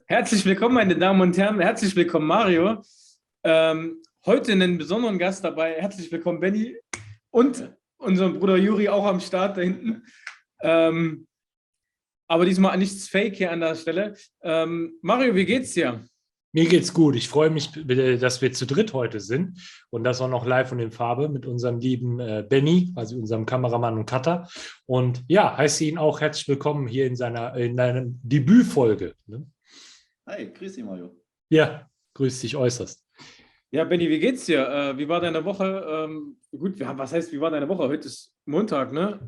Herzlich willkommen, meine Damen und Herren. Herzlich willkommen, Mario. Heute einen besonderen Gast dabei. Herzlich willkommen, Benny. Und unseren Bruder Juri auch am Start da hinten. Ähm, aber diesmal nichts Fake hier an der Stelle. Mario, wie geht's dir? Mir geht's gut. Ich freue mich, dass wir zu dritt heute sind und das auch noch live und in Farbe mit unserem lieben Benny, quasi unserem Kameramann und Cutter. Und ja, heiße ihn auch herzlich willkommen hier in einer Debütfolge. Ne? Hi, grüß dich, Mario. Ja, grüß dich äußerst. Ja, Benny, wie geht's dir? Wie war deine Woche? Gut, was heißt, wie war deine Woche? Heute ist Montag, ne?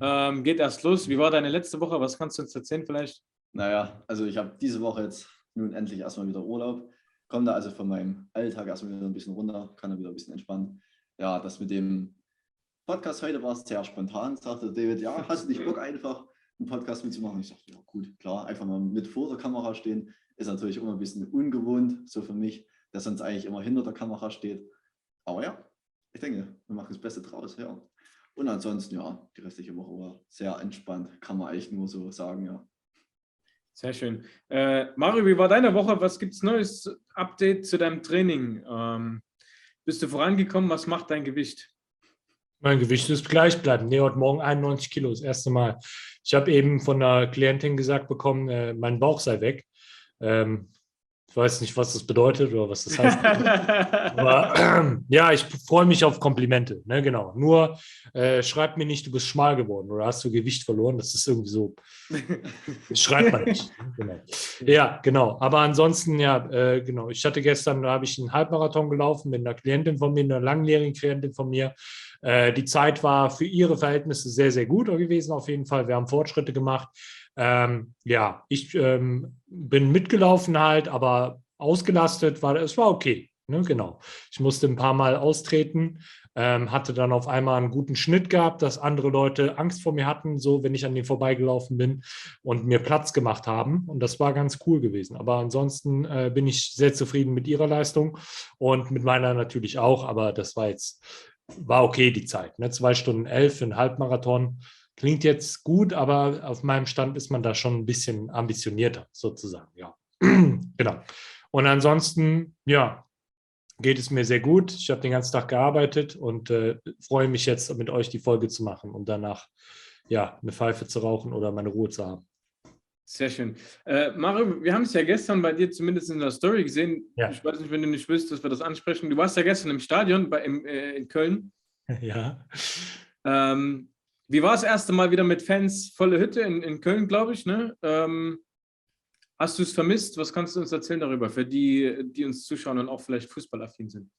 Geht erst los. Wie war deine letzte Woche? Was kannst du uns erzählen vielleicht? Naja, also ich habe diese Woche jetzt nun endlich erstmal wieder Urlaub. Komme da also von meinem Alltag erstmal wieder ein bisschen runter, kann da wieder ein bisschen entspannen. Ja, das mit dem Podcast heute war sehr spontan, sagte David, ja, hast du nicht Bock einfach einen Podcast mitzumachen? Ich dachte, ja gut, klar, einfach mal mit vor der Kamera stehen, ist natürlich immer ein bisschen ungewohnt, so für mich, der sonst eigentlich immer hinter der Kamera steht. Aber ja, ich denke, wir machen das Beste draus, ja. Und ansonsten, ja, die restliche Woche war sehr entspannt, kann man eigentlich nur so sagen, ja. Sehr schön. Mario, wie war deine Woche? Was gibt's Neues? Update zu deinem Training? Bist du vorangekommen? Was macht dein Gewicht? Mein Gewicht ist gleichbleibend. Nee, heute Morgen 91 Kilo, das erste Mal. Ich habe eben von einer Klientin gesagt bekommen, mein Bauch sei weg. Ich weiß nicht, was das bedeutet oder was das heißt. Aber ja, ich freue mich auf Komplimente. Ne, genau. Nur schreib mir nicht, du bist schmal geworden oder hast du Gewicht verloren. Das ist irgendwie so, das schreibt man nicht. Genau. Ja, genau. Aber ansonsten, ja, genau. Ich hatte gestern, da habe ich einen Halbmarathon gelaufen mit einer Klientin von mir, einer langjährigen Klientin von mir. Die Zeit war für ihre Verhältnisse sehr, sehr gut gewesen, auf jeden Fall. Wir haben Fortschritte gemacht. Ja, ich bin mitgelaufen halt, aber ausgelastet war es war okay. Ne, genau. Ich musste ein paar Mal austreten, hatte dann auf einmal einen guten Schnitt gehabt, dass andere Leute Angst vor mir hatten, so wenn ich an denen vorbeigelaufen bin und mir Platz gemacht haben. Und das war ganz cool gewesen. Aber ansonsten bin ich sehr zufrieden mit ihrer Leistung und mit meiner natürlich auch. Aber das war okay die Zeit. Ne? 2 Stunden 11 für einen Halbmarathon. Klingt jetzt gut, aber auf meinem Stand ist man da schon ein bisschen ambitionierter, sozusagen, ja. Genau. Und ansonsten, ja, geht es mir sehr gut. Ich habe den ganzen Tag gearbeitet und freue mich jetzt, mit euch die Folge zu machen und danach, ja, eine Pfeife zu rauchen oder meine Ruhe zu haben. Sehr schön. Mario, wir haben es ja gestern bei dir zumindest in der Story gesehen. Ja. Ich weiß nicht, wenn du nicht willst, dass wir das ansprechen. Du warst ja gestern im Stadion in Köln. Ja. Ähm, Wie war das erste Mal wieder mit Fans, volle Hütte in Köln, glaube ich, ne? Hast du es vermisst? Was kannst du uns erzählen darüber, für die uns zuschauen und auch vielleicht fußballaffin sind?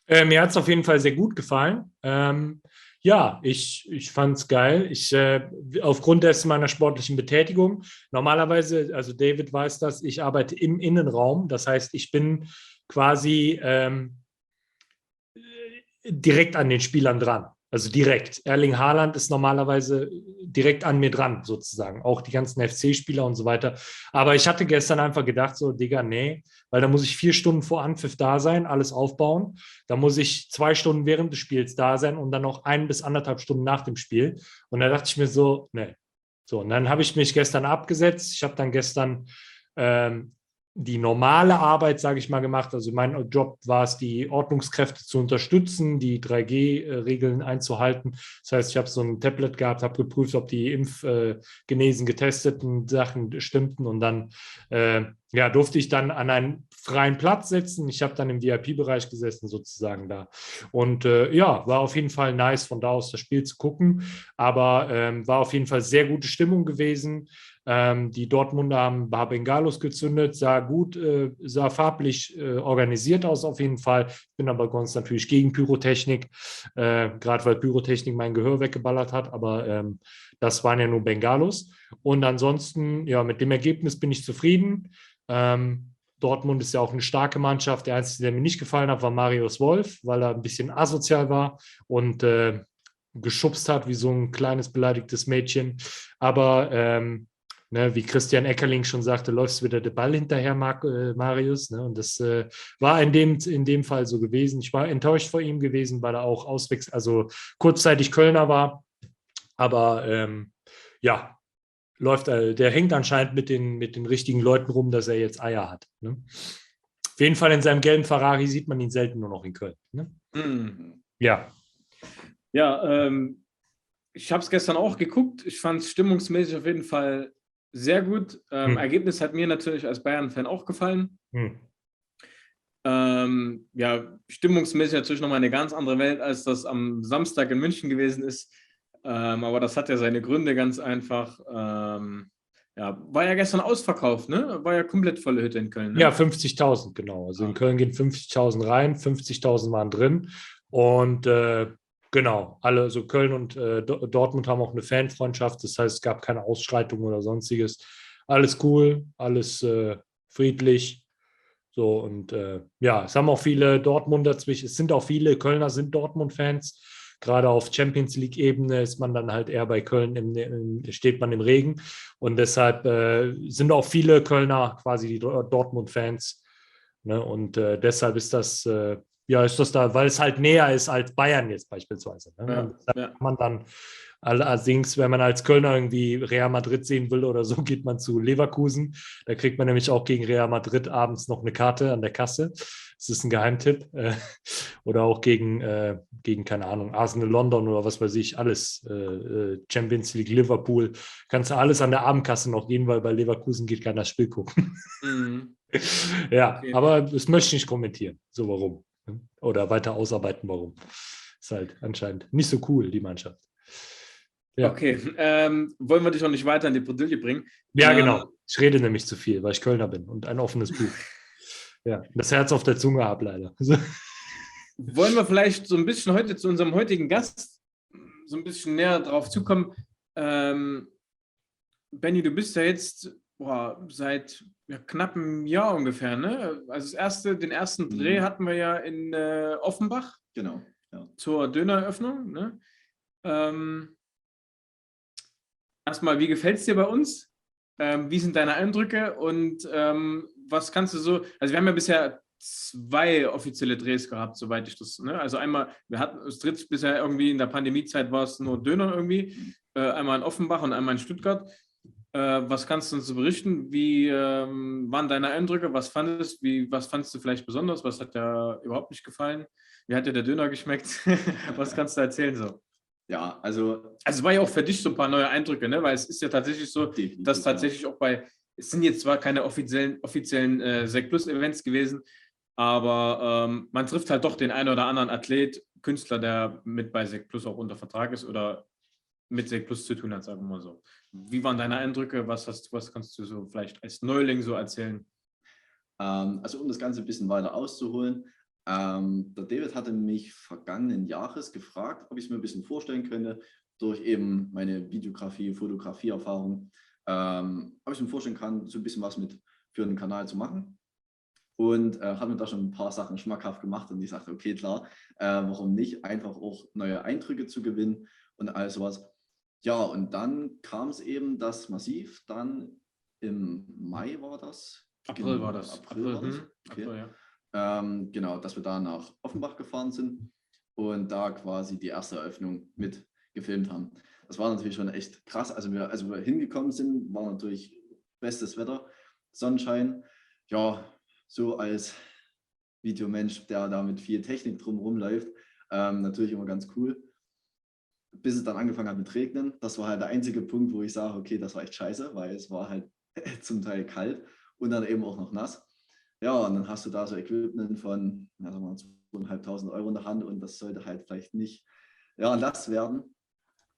Mir hat es auf jeden Fall sehr gut gefallen. Ja, ich fand es geil. Aufgrund dessen meiner sportlichen Betätigung, normalerweise, also David weiß das, ich arbeite im Innenraum. Das heißt, ich bin quasi direkt an den Spielern dran. Also direkt. Erling Haaland ist normalerweise direkt an mir dran, sozusagen. Auch die ganzen FC-Spieler und so weiter. Aber ich hatte gestern einfach gedacht, so, Digga, nee, weil da muss ich 4 Stunden vor Anpfiff da sein, alles aufbauen. Da muss ich 2 Stunden während des Spiels da sein und dann noch 1 bis 1,5 Stunden nach dem Spiel. Und da dachte ich mir so, nee. So, und dann habe ich mich gestern abgesetzt. Ich habe dann gestern ähm, die normale Arbeit, sage ich mal, gemacht. Also mein Job war es, die Ordnungskräfte zu unterstützen, die 3G-Regeln einzuhalten. Das heißt, ich habe so ein Tablet gehabt, habe geprüft, ob die impfgenesen getesteten Sachen stimmten und dann ja, durfte ich dann an einen freien Platz setzen. Ich habe dann im VIP-Bereich gesessen, sozusagen da. Und ja, war auf jeden Fall nice, von da aus das Spiel zu gucken. Aber war auf jeden Fall sehr gute Stimmung gewesen. Die Dortmunder haben ein paar Bengalos gezündet, sah gut, sah farblich organisiert aus auf jeden Fall. Ich bin aber ganz natürlich gegen Pyrotechnik, gerade weil Pyrotechnik mein Gehör weggeballert hat, aber das waren ja nur Bengalos. Und ansonsten, ja, mit dem Ergebnis bin ich zufrieden. Dortmund ist ja auch eine starke Mannschaft. Der Einzige, der mir nicht gefallen hat, war Marius Wolf, weil er ein bisschen asozial war und geschubst hat wie so ein kleines beleidigtes Mädchen. Aber ne, wie Christian Eckerling schon sagte, läufst wieder der Ball hinterher, Marius. Ne? Und das war in dem Fall so gewesen. Ich war enttäuscht vor ihm gewesen, weil er auch also kurzzeitig Kölner war. Aber ja, der hängt anscheinend mit den richtigen Leuten rum, dass er jetzt Eier hat. Ne? Auf jeden Fall in seinem gelben Ferrari sieht man ihn selten nur noch in Köln. Ne? Ja. Ja, ich habe es gestern auch geguckt. Ich fand es stimmungsmäßig auf jeden Fall sehr gut. Ergebnis hat mir natürlich als Bayern-Fan auch gefallen. Ja, stimmungsmäßig natürlich nochmal eine ganz andere Welt, als das am Samstag in München gewesen ist. Aber das hat ja seine Gründe ganz einfach. Ja, war ja gestern ausverkauft, ne? War ja komplett volle Hütte in Köln, ne? Ja, 50.000, genau. Also in Köln gehen 50.000 rein, 50.000 waren drin. Und genau, alle, also Köln und Dortmund haben auch eine Fanfreundschaft. Das heißt, es gab keine Ausschreitungen oder sonstiges. Alles cool, alles friedlich. So, und ja, es haben auch viele Dortmunder zwischen, es sind auch viele Kölner sind Dortmund-Fans. Gerade auf Champions League-Ebene ist man dann halt eher bei Köln, steht man im Regen. Und deshalb sind auch viele Kölner quasi die Dortmund-Fans. Ne? Und deshalb ist das, ja, ist das da, weil es halt näher ist als Bayern jetzt beispielsweise. Ne? Ja, Und deshalb ja. kann man dann allerdings, wenn man als Kölner irgendwie Real Madrid sehen will oder so, geht man zu Leverkusen. Da kriegt man nämlich auch gegen Real Madrid abends noch eine Karte an der Kasse. Das ist ein Geheimtipp. Oder auch gegen, keine Ahnung, Arsenal London oder was weiß ich, alles. Champions League, Liverpool. Kannst du alles an der Abendkasse noch gehen, weil bei Leverkusen geht keiner das Spiel gucken. Ja, Okay. aber das möchte ich nicht kommentieren. So warum. Oder weiter ausarbeiten, warum. Ist halt anscheinend nicht so cool, die Mannschaft. Ja. Okay, wollen wir dich auch nicht weiter in die Bredouille bringen? Ja, genau. Ich rede nämlich zu viel, weil ich Kölner bin und ein offenes Buch. Ja, das Herz auf der Zunge habe leider. Wollen wir vielleicht so ein bisschen heute zu unserem heutigen Gast so ein bisschen näher drauf zukommen? Benny, du bist ja jetzt seit knapp einem Jahr ungefähr, ne? Also den ersten Dreh hatten wir ja in Offenbach. Genau. Ja. Zur Dönereröffnung, ne? Erstmal, wie gefällt es dir bei uns? Wie sind deine Eindrücke und was kannst du so, also wir haben ja bisher 2 offizielle Drehs gehabt, soweit ich das, ne? Also einmal, wir hatten das dritte bisher irgendwie in der Pandemiezeit war es nur Döner irgendwie, einmal in Offenbach und einmal in Stuttgart. Was kannst du uns so berichten? Wie waren deine Eindrücke? Was fandest du vielleicht besonders? Was hat dir überhaupt nicht gefallen? Wie hat dir der Döner geschmeckt? Was kannst du erzählen so? Ja, also Also es war ja auch für dich so ein paar neue Eindrücke, ne? Weil es ist ja tatsächlich so, definitiv, dass tatsächlich auch es sind jetzt zwar keine offiziellen Sek Plus Events gewesen, aber man trifft halt doch den einen oder anderen Athlet, Künstler, der mit bei Sek Plus auch unter Vertrag ist oder mit Sek Plus zu tun hat, sagen wir mal so. Wie waren deine Eindrücke? Was kannst du so vielleicht als Neuling so erzählen? Also um das Ganze ein bisschen weiter auszuholen, der David hatte mich vergangenen Jahres gefragt, ob ich es mir ein bisschen vorstellen könnte, durch eben meine Videografie, Fotografie-Erfahrung, ob ich mir vorstellen kann, so ein bisschen was für den Kanal zu machen. Und habe mir da schon ein paar Sachen schmackhaft gemacht und ich sagte, okay, klar, warum nicht, einfach auch neue Eindrücke zu gewinnen und all sowas. Ja, und dann kam es eben, dass Massiv dann im Mai war das. April war das. April war das. Okay. April, ja. Genau, dass wir da nach Offenbach gefahren sind und da quasi die erste Eröffnung mit gefilmt haben. Das war natürlich schon echt krass. Als wir hingekommen sind, war natürlich bestes Wetter, Sonnenschein. Ja, so als Videomensch, der da mit viel Technik drumherum läuft, natürlich immer ganz cool. Bis es dann angefangen hat mit Regnen. Das war halt der einzige Punkt, wo ich sage, okay, das war echt scheiße, weil es war halt zum Teil kalt und dann eben auch noch nass. Ja, und dann hast du da so Equipment von 2.500 Euro in der Hand und das sollte halt vielleicht nicht nass werden.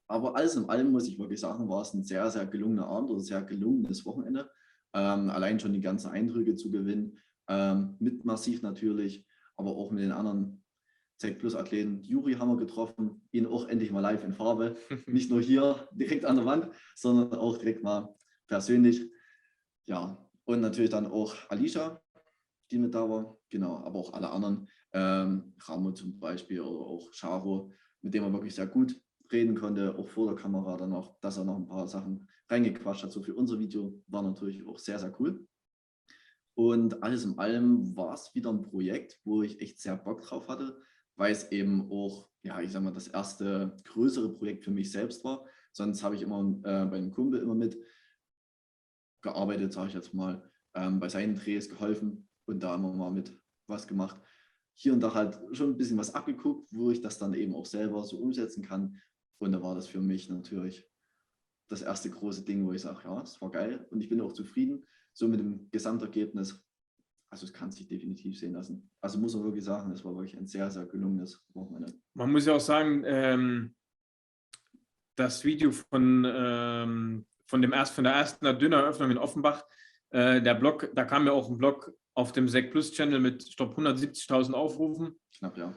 Aber alles in allem muss ich wirklich sagen, war es ein sehr, sehr gelungener Abend oder sehr gelungenes Wochenende. Allein schon die ganzen Eindrücke zu gewinnen, mit Massiv natürlich, aber auch mit den anderen Sek Plus Athleten. Juri haben wir getroffen, ihn auch endlich mal live in Farbe. Nicht nur hier direkt an der Wand, sondern auch direkt mal persönlich. Ja, und natürlich dann auch Alicia, die mit da war, genau, aber auch alle anderen, Ramo zum Beispiel oder auch Charo, mit dem er wirklich sehr gut reden konnte, auch vor der Kamera dann noch, dass er noch ein paar Sachen reingequatscht hat, so für unser Video, war natürlich auch sehr, sehr cool. Und alles in allem war es wieder ein Projekt, wo ich echt sehr Bock drauf hatte, weil es eben auch, ja, ich sag mal, das erste größere Projekt für mich selbst war. Sonst habe ich immer bei einem Kumpel immer mit gearbeitet, sage ich jetzt mal, bei seinen Drehs geholfen und da immer mal mit was gemacht. Hier und da halt schon ein bisschen was abgeguckt, wo ich das dann eben auch selber so umsetzen kann. Und da war das für mich natürlich das erste große Ding, wo ich sage, ja, es war geil und ich bin auch zufrieden, so mit dem Gesamtergebnis. Also es kann sich definitiv sehen lassen. Also muss man wirklich sagen, es war wirklich ein sehr, sehr gelungenes Wochenende. Man muss ja auch sagen, das Video von der ersten Dönereröffnung in Offenbach, der Blog, da kam ja auch ein Blog auf dem Sek Plus Channel mit, ich glaube, 170.000 Aufrufen. Knapp, ja.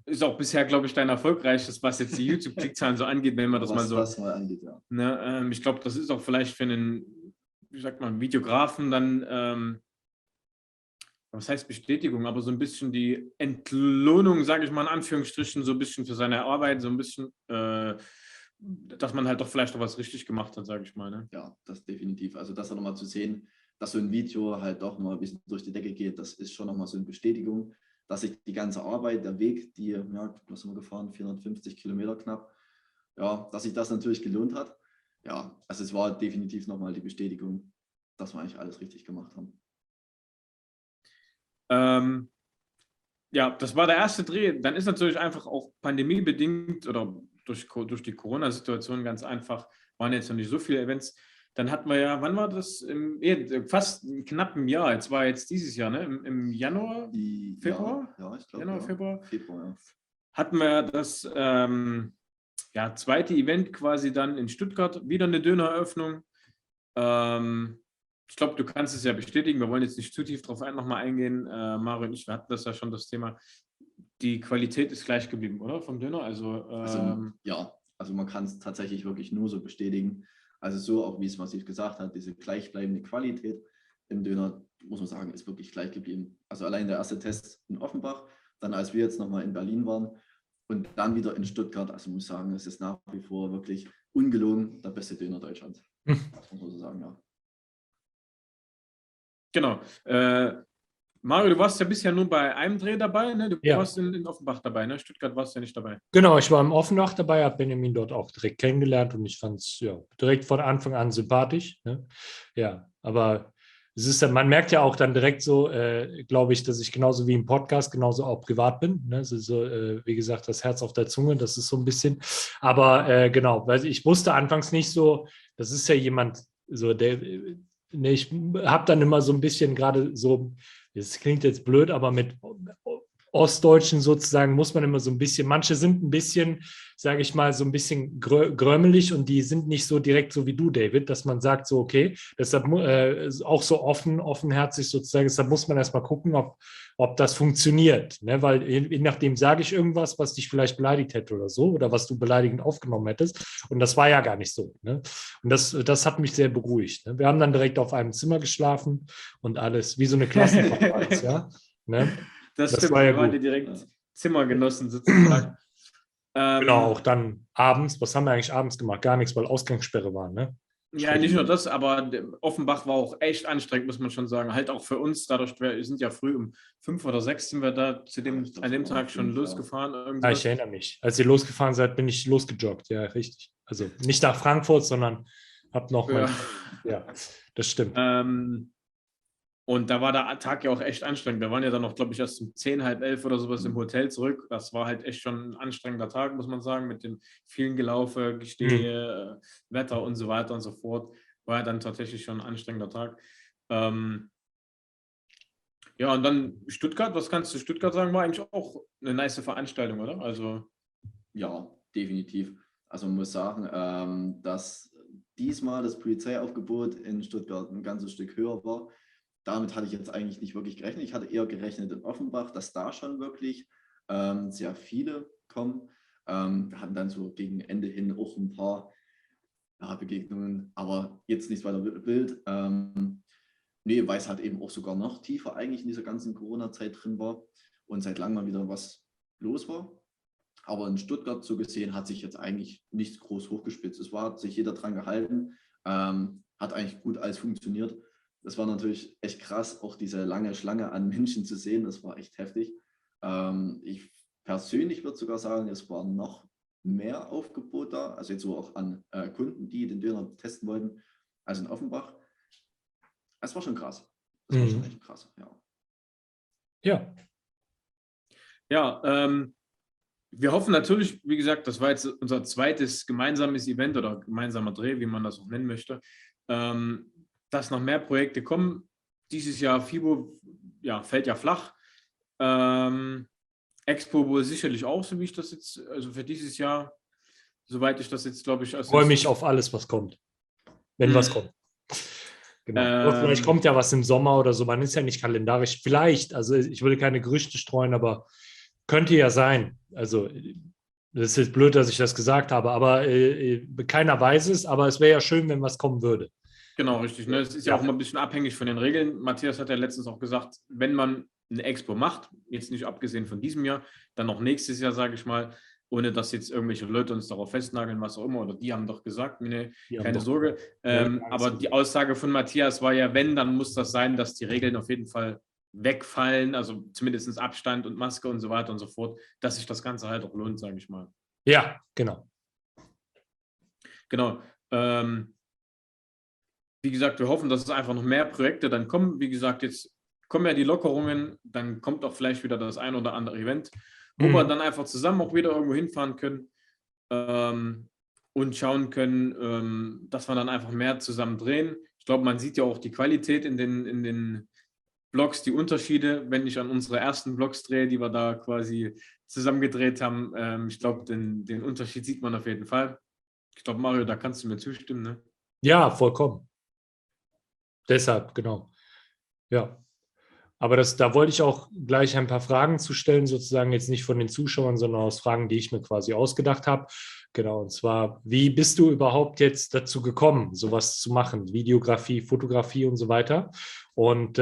Ist auch bisher, glaube ich, dein erfolgreichstes, was jetzt die YouTube-Klickzahlen so angeht, wenn man das mal so. Was mal angeht, ja. Ne, ich glaube, das ist auch vielleicht für einen, wie sagt man, Videografen dann, was heißt Bestätigung, aber so ein bisschen die Entlohnung, sage ich mal in Anführungsstrichen, so ein bisschen für seine Arbeit, so ein bisschen, dass man halt doch vielleicht auch was richtig gemacht hat, sage ich mal. Ne? Ja, das definitiv. Also das nochmal zu sehen, dass so ein Video halt doch mal ein bisschen durch die Decke geht, das ist schon nochmal so eine Bestätigung, dass sich die ganze Arbeit, der Weg, die, ja, was sind wir gefahren, 450 Kilometer knapp, ja, dass sich das natürlich gelohnt hat. Ja, also es war definitiv nochmal die Bestätigung, dass wir eigentlich alles richtig gemacht haben. Ja, das war der erste Dreh. Dann ist natürlich einfach auch pandemiebedingt oder durch die Corona-Situation ganz einfach, waren jetzt noch nicht so viele Events. Dann hatten wir ja, wann war das? Fast knapp ein Jahr. Jetzt war jetzt dieses Jahr, ne? Im Januar, Februar? Ja, ich glaube, Januar, ja. Februar. Ja. Hatten wir das zweite Event quasi dann in Stuttgart, wieder eine Dönereröffnung. Ich glaube, du kannst es ja bestätigen. Wir wollen jetzt nicht zu tief drauf nochmal eingehen. Mario und ich, wir hatten das ja schon, das Thema. Die Qualität ist gleich geblieben, oder? Vom Döner? Ja, also man kann es tatsächlich wirklich nur so bestätigen. Also so auch, wie es Massiv gesagt hat, diese gleichbleibende Qualität im Döner, muss man sagen, ist wirklich gleich geblieben. Also allein der erste Test in Offenbach, dann als wir jetzt nochmal in Berlin waren und dann wieder in Stuttgart, also muss ich sagen, es ist nach wie vor wirklich ungelogen der beste Döner Deutschlands. Das muss man so sagen, ja. Genau. Mario, du warst ja bisher nur bei einem Dreh dabei, ne? Du warst in Offenbach dabei, ne? Stuttgart warst ja nicht dabei. Genau, ich war im Offenbach dabei, habe Benjamin dort auch direkt kennengelernt und ich fand es direkt von Anfang an sympathisch. Ne? Ja, aber es ist man merkt ja auch dann direkt so, glaube ich, dass ich genauso wie im Podcast genauso auch privat bin. Ne? Es ist so, wie gesagt, das Herz auf der Zunge, das ist so ein bisschen. Aber genau, weil ich wusste anfangs nicht so, das ist ja jemand, so der, ne, ich habe dann immer so ein bisschen gerade so, das klingt jetzt blöd, aber mit Ostdeutschen sozusagen muss man immer so ein bisschen, manche sind ein bisschen, sage ich mal, so ein bisschen grömmelig und die sind nicht so direkt so wie du, David, dass man sagt so, okay, deshalb auch so offenherzig sozusagen, deshalb muss man erstmal gucken, ob das funktioniert, ne? Weil je nachdem sage ich irgendwas, was dich vielleicht beleidigt hätte oder so oder was du beleidigend aufgenommen hättest und das war ja gar nicht so, ne? Und das hat mich sehr beruhigt, ne? Wir haben dann direkt auf einem Zimmer geschlafen und alles, wie so eine Klassenkonferenz, ja, ne? Das stimmt, war ja wir waren gut. ja direkt Zimmergenossen sozusagen. Genau, auch dann abends, was haben wir eigentlich abends gemacht? Gar nichts, weil Ausgangssperre war, ne? Ja, nicht nur das, aber Offenbach war auch echt anstrengend, muss man schon sagen. Halt auch für uns, dadurch, wir sind ja früh um 5 oder 6 sind wir da an dem Tag schon losgefahren. Ich erinnere mich. Als ihr losgefahren seid, bin ich losgejoggt, ja, richtig. Also nicht nach Frankfurt, sondern habe noch mal. Ja, das stimmt. Und da war der Tag ja auch echt anstrengend. Wir waren ja dann noch, glaube ich, erst um 10, halb 11 oder sowas im Hotel zurück. Das war halt echt schon ein anstrengender Tag, muss man sagen, mit den vielen Gelaufe, Gestehe, Wetter und so weiter und so fort. War ja dann tatsächlich schon ein anstrengender Tag. Ja, und dann Stuttgart, was kannst du Stuttgart sagen? War eigentlich auch eine nice Veranstaltung, oder? Also ja, definitiv. Also man muss sagen, dass diesmal das Polizeiaufgebot in Stuttgart ein ganzes Stück höher war. Damit hatte ich jetzt eigentlich nicht wirklich gerechnet. Ich hatte eher gerechnet in Offenbach, dass da schon wirklich sehr viele kommen. Wir hatten dann so gegen Ende hin auch ein paar Begegnungen, aber jetzt nicht weiter wild. Nee, weil es halt eben auch sogar noch tiefer eigentlich in dieser ganzen Corona-Zeit drin war und seit langem mal wieder was los war. Aber in Stuttgart so gesehen hat sich jetzt eigentlich nichts groß hochgespitzt. Es hat sich jeder dran gehalten, hat eigentlich gut alles funktioniert. Das war natürlich echt krass, auch diese lange Schlange an Menschen zu sehen. Das war echt heftig. Ich persönlich würde sogar sagen, es war noch mehr Aufgebot da, also jetzt so auch an Kunden, die den Döner testen wollten. also in Offenbach. Es war schon krass. Das war schon echt krass, ja. Ja. Ja, wir hoffen natürlich, wie gesagt, das war jetzt unser zweites gemeinsames Event oder gemeinsamer Dreh, wie man das auch nennen möchte, dass noch mehr Projekte kommen. Dieses Jahr FIBO fällt ja flach. Expo wohl sicherlich auch, so wie ich das jetzt, also für dieses Jahr, soweit ich das jetzt, glaube ich, Ich freue mich auf alles, was kommt. Wenn was kommt. Genau. Oder vielleicht kommt ja was im Sommer oder so. Man ist ja nicht kalendarisch. Vielleicht, also ich will keine Gerüchte streuen, aber könnte ja sein. Also, das ist jetzt blöd, dass ich das gesagt habe, aber keiner weiß es, aber es wäre ja schön, wenn was kommen würde. Genau, richtig. Ne? Es ist ja auch immer ein bisschen abhängig von den Regeln. Matthias hat ja letztens auch gesagt, wenn man eine Expo macht, jetzt nicht abgesehen von diesem Jahr, dann noch nächstes Jahr, sage ich mal, ohne dass jetzt irgendwelche Leute uns darauf festnageln, was auch immer, oder die haben doch gesagt, nee, keine Sorge. Aber die Aussage von Matthias war ja, wenn, dann muss das sein, dass die Regeln auf jeden Fall wegfallen, also zumindest Abstand und Maske und so weiter und so fort, dass sich das Ganze halt auch lohnt, sage ich mal. Ja, genau. Genau. Wie gesagt, wir hoffen, dass es einfach noch mehr Projekte dann kommen. Wie gesagt, jetzt kommen ja die Lockerungen, dann kommt auch vielleicht wieder das ein oder andere Event, wo wir dann einfach zusammen auch wieder irgendwo hinfahren können und schauen können, dass wir dann einfach mehr zusammen drehen. Ich glaube, man sieht ja auch die Qualität in den Vlogs, die Unterschiede, wenn ich an unsere ersten Vlogs drehe, die wir da quasi zusammen gedreht haben. Ich glaube, den Unterschied sieht man auf jeden Fall. Ich glaube, Mario, da kannst du mir zustimmen, ne? Ja, vollkommen. Deshalb, genau. Ja. Aber da wollte ich auch gleich ein paar Fragen zu stellen, sozusagen jetzt nicht von den Zuschauern, sondern aus Fragen, die ich mir quasi ausgedacht habe. Genau, und zwar, wie bist du überhaupt jetzt dazu gekommen, sowas zu machen? Videografie, Fotografie und so weiter. Und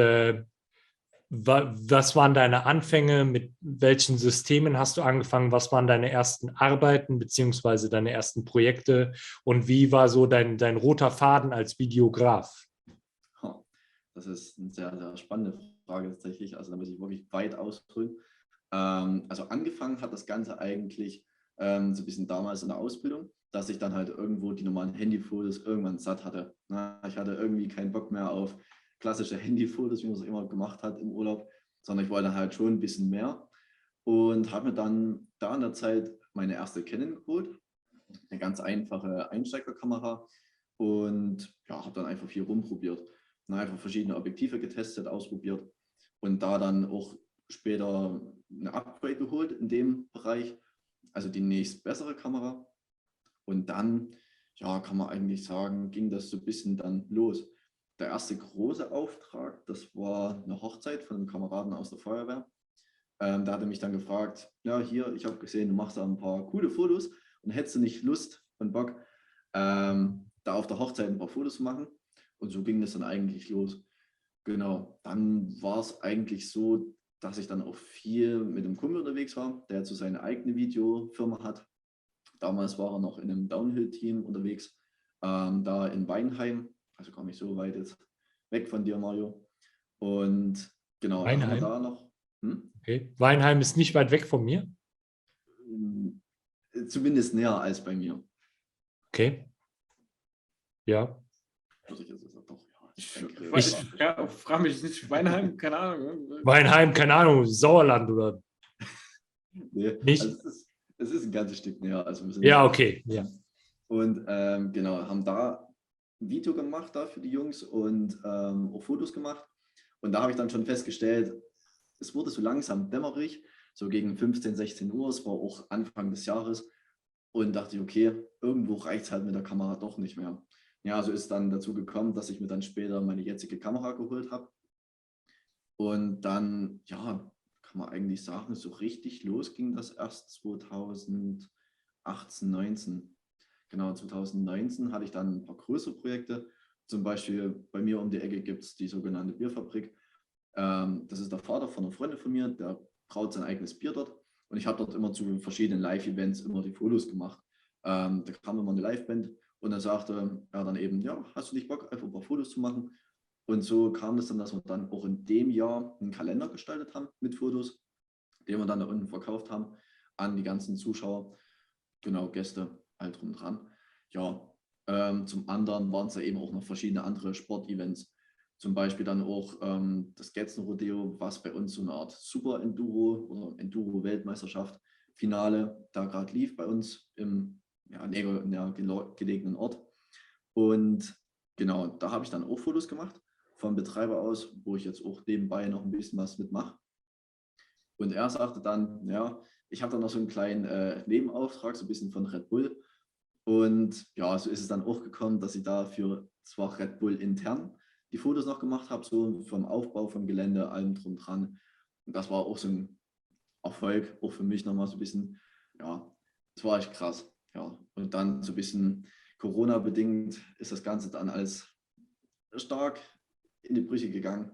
was waren deine Anfänge? Mit welchen Systemen hast du angefangen? Was waren deine ersten Arbeiten beziehungsweise deine ersten Projekte? Und wie war so dein roter Faden als Videograf? Das ist eine sehr, sehr spannende Frage tatsächlich. Also da muss ich wirklich weit ausholen. Also angefangen hat das Ganze eigentlich so ein bisschen damals in der Ausbildung, dass ich dann halt irgendwo die normalen Handyfotos irgendwann satt hatte. Ich hatte irgendwie keinen Bock mehr auf klassische Handyfotos, wie man es immer gemacht hat im Urlaub, sondern ich wollte halt schon ein bisschen mehr und habe mir dann da in der Zeit meine erste Canon geholt, eine ganz einfache Einsteigerkamera und ja, habe dann einfach viel rumprobiert. Einfach verschiedene Objektive getestet, ausprobiert und da dann auch später eine Upgrade geholt in dem Bereich, also die nächst bessere Kamera. Und dann, ja, kann man eigentlich sagen, ging das so ein bisschen dann los. Der erste große Auftrag, das war eine Hochzeit von einem Kameraden aus der Feuerwehr. Da hat er mich dann gefragt, ja, hier, ich habe gesehen, du machst da ein paar coole Fotos und hättest du nicht Lust und Bock, da auf der Hochzeit ein paar Fotos zu machen? Und so ging das dann eigentlich los. Genau, dann war es eigentlich so, dass ich dann auch viel mit einem Kumpel unterwegs war, der so seine eigene Videofirma hat. Damals war er noch in einem Downhill-Team unterwegs, da in Weinheim, also gar nicht so weit jetzt weg von dir, Mario. Und genau, da haben wir da noch. Okay. Weinheim ist nicht weit weg von mir? Zumindest näher als bei mir. Okay. Ja. Ich frage mich nicht, Weinheim, keine Ahnung. Weinheim, keine Ahnung, Sauerland oder nee, nicht? Also es ist ein ganzes Stück näher. Also wir sind ja, okay. Ja. Und genau, haben da ein Video gemacht da für die Jungs und auch Fotos gemacht. Und da habe ich dann schon festgestellt, es wurde so langsam dämmerig, so gegen 15, 16 Uhr, es war auch Anfang des Jahres. Und dachte ich, okay, irgendwo reicht es halt mit der Kamera doch nicht mehr. Ja, so ist dann dazu gekommen, dass ich mir dann später meine jetzige Kamera geholt habe. Und dann, ja, kann man eigentlich sagen, so richtig los ging das erst 2018, 19. Genau, 2019 hatte ich dann ein paar größere Projekte. Zum Beispiel bei mir um die Ecke gibt es die sogenannte Bierfabrik. Das ist der Vater von einer Freundin von mir, der braut sein eigenes Bier dort. Und ich habe dort immer zu verschiedenen Live-Events immer die Fotos gemacht. Da kam immer eine Liveband und dann sagte er dann eben, ja, hast du nicht Bock, einfach ein paar Fotos zu machen? Und so kam es dann, dass wir dann auch in dem Jahr einen Kalender gestaltet haben mit Fotos, den wir dann da unten verkauft haben an die ganzen Zuschauer, genau, Gäste, halt drum dran. Ja, Zum anderen waren es ja eben auch noch verschiedene andere Sportevents. Zum Beispiel dann auch das Getzen-Rodeo, was bei uns so eine Art Super-Enduro oder Enduro-Weltmeisterschaft Finale da gerade lief bei uns im näher gelegenen Ort. Und genau, da habe ich dann auch Fotos gemacht vom Betreiber aus, wo ich jetzt auch nebenbei noch ein bisschen was mitmache. Und er sagte dann, ja, ich habe da noch so einen kleinen Nebenauftrag, so ein bisschen von Red Bull. Und ja, so ist es dann auch gekommen, dass ich dafür zwar Red Bull intern die Fotos noch gemacht habe, so vom Aufbau, vom Gelände, allem drum dran. Und das war auch so ein Erfolg, auch für mich nochmal so ein bisschen, ja, das war echt krass. Ja. Und dann so ein bisschen Corona-bedingt ist das Ganze dann alles stark in die Brüche gegangen.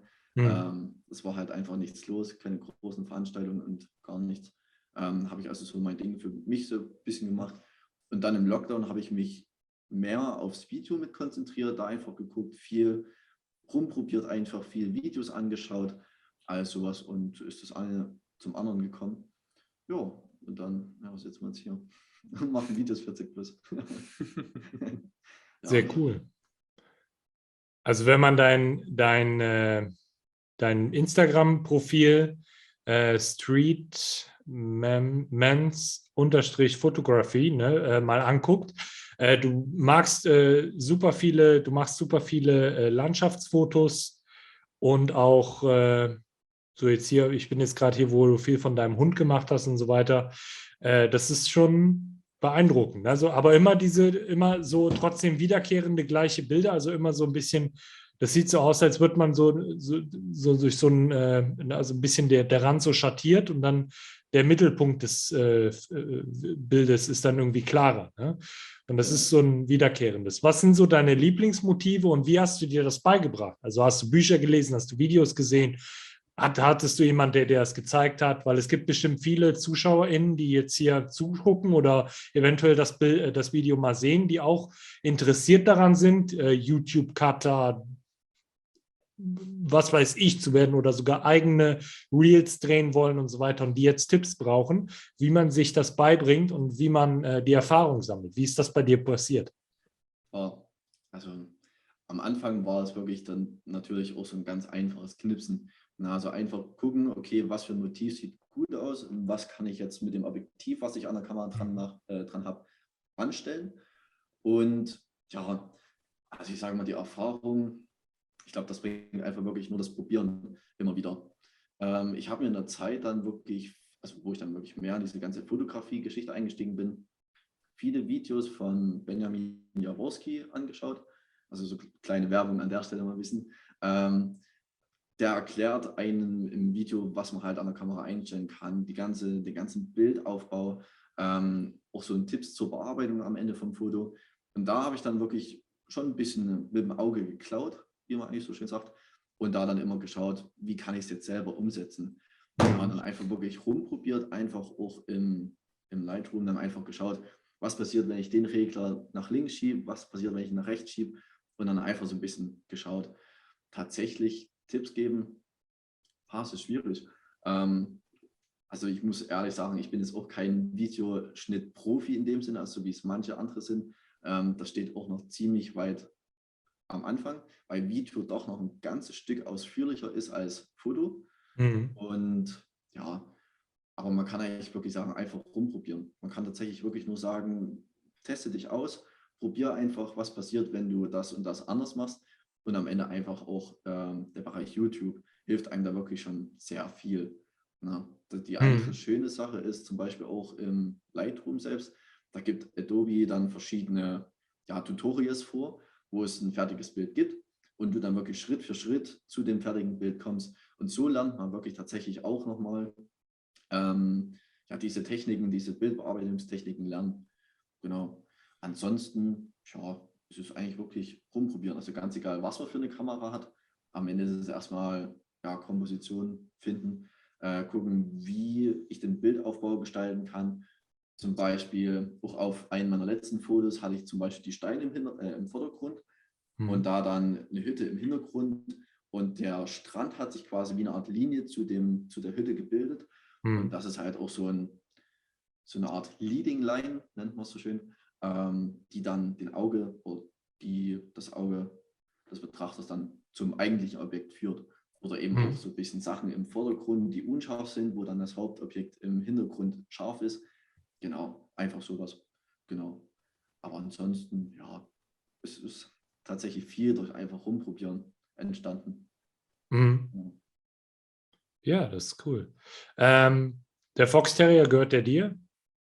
Es war halt einfach nichts los, keine großen Veranstaltungen und gar nichts. Habe ich also so mein Ding für mich so ein bisschen gemacht. Und dann im Lockdown habe ich mich mehr aufs Video mit konzentriert, da einfach geguckt, viel rumprobiert, einfach viel Videos angeschaut, alles sowas und ist das eine zum anderen gekommen. Ja, und dann, ja, was setzen wir jetzt hier? Machen Videos 40 plus. Sehr Ja. cool. Also wenn man dein Instagram-Profil Streetmans_Photography mal anguckt, du machst super viele Landschaftsfotos und auch so jetzt hier, ich bin jetzt gerade hier, wo du viel von deinem Hund gemacht hast und so weiter. Das ist schon beeindruckend. Also, aber immer so trotzdem wiederkehrende gleiche Bilder, also immer so ein bisschen. Das sieht so aus, als würde man so durch so ein, also ein bisschen der Rand so schattiert und dann der Mittelpunkt des Bildes ist dann irgendwie klarer. Ne? Und das ist so ein wiederkehrendes. Was sind so deine Lieblingsmotive und wie hast du dir das beigebracht? Also hast du Bücher gelesen, hast du Videos gesehen? Hattest du jemanden, der es gezeigt hat? Weil es gibt bestimmt viele ZuschauerInnen, die jetzt hier zugucken oder eventuell das Video mal sehen, die auch interessiert daran sind, YouTube-Cutter, was weiß ich, zu werden oder sogar eigene Reels drehen wollen und so weiter und die jetzt Tipps brauchen, wie man sich das beibringt und wie man die Erfahrung sammelt. Wie ist das bei dir passiert? Also am Anfang war es wirklich dann natürlich auch so ein ganz einfaches Knipsen. Also einfach gucken, okay, was für ein Motiv sieht gut aus und was kann ich jetzt mit dem Objektiv, was ich an der Kamera dran habe, anstellen. Und ja, also ich sage mal, die Erfahrung, ich glaube, das bringt einfach wirklich nur das Probieren immer wieder. Ich habe mir in der Zeit dann wirklich, also wo ich dann wirklich mehr in diese ganze Fotografie-Geschichte eingestiegen bin, viele Videos von Benjamin Jaworski angeschaut. Also so kleine Werbung an der Stelle mal wissen. Der erklärt einem im Video, was man halt an der Kamera einstellen kann, den ganzen Bildaufbau, auch so Tipps zur Bearbeitung am Ende vom Foto. Und da habe ich dann wirklich schon ein bisschen mit dem Auge geklaut, wie man eigentlich so schön sagt, und da dann immer geschaut, wie kann ich es jetzt selber umsetzen. Und dann einfach wirklich rumprobiert, einfach auch im Lightroom dann einfach geschaut, was passiert, wenn ich den Regler nach links schiebe, was passiert, wenn ich ihn nach rechts schiebe und dann einfach so ein bisschen geschaut. Tatsächlich Tipps geben, es ist schwierig. Also ich muss ehrlich sagen, ich bin jetzt auch kein Videoschnitt-Profi in dem Sinne, also wie es manche andere sind. Das steht auch noch ziemlich weit am Anfang, weil Video doch noch ein ganzes Stück ausführlicher ist als Foto. Und ja, aber man kann eigentlich wirklich sagen, einfach rumprobieren. Man kann tatsächlich wirklich nur sagen, teste dich aus, probier einfach, was passiert, wenn du das und das anders machst. Und am Ende einfach auch der Bereich YouTube hilft einem da wirklich schon sehr viel. Na, die andere schöne Sache ist zum Beispiel auch im Lightroom selbst, da gibt Adobe dann verschiedene Tutorials vor, wo es ein fertiges Bild gibt und du dann wirklich Schritt für Schritt zu dem fertigen Bild kommst. Und so lernt man wirklich tatsächlich auch nochmal diese Techniken, diese Bildbearbeitungstechniken lernen. Genau. Ansonsten, es ist eigentlich wirklich rumprobieren. Also ganz egal, was man für eine Kamera hat. Am Ende ist es erstmal Komposition finden, gucken, wie ich den Bildaufbau gestalten kann. Zum Beispiel auch auf einem meiner letzten Fotos hatte ich zum Beispiel die Steine im Vordergrund und da dann eine Hütte im Hintergrund und der Strand hat sich quasi wie eine Art Linie zu der Hütte gebildet. Und das ist halt auch so eine Art Leading Line, nennt man es so schön, die dann das Auge des Betrachters dann zum eigentlichen Objekt führt. Oder eben auch so ein bisschen Sachen im Vordergrund, die unscharf sind, wo dann das Hauptobjekt im Hintergrund scharf ist. Genau, einfach sowas. Genau. Aber ansonsten, ja, es ist tatsächlich viel durch einfach rumprobieren entstanden. Mhm. Ja, das ist cool. Der Fox Terrier, gehört der dir?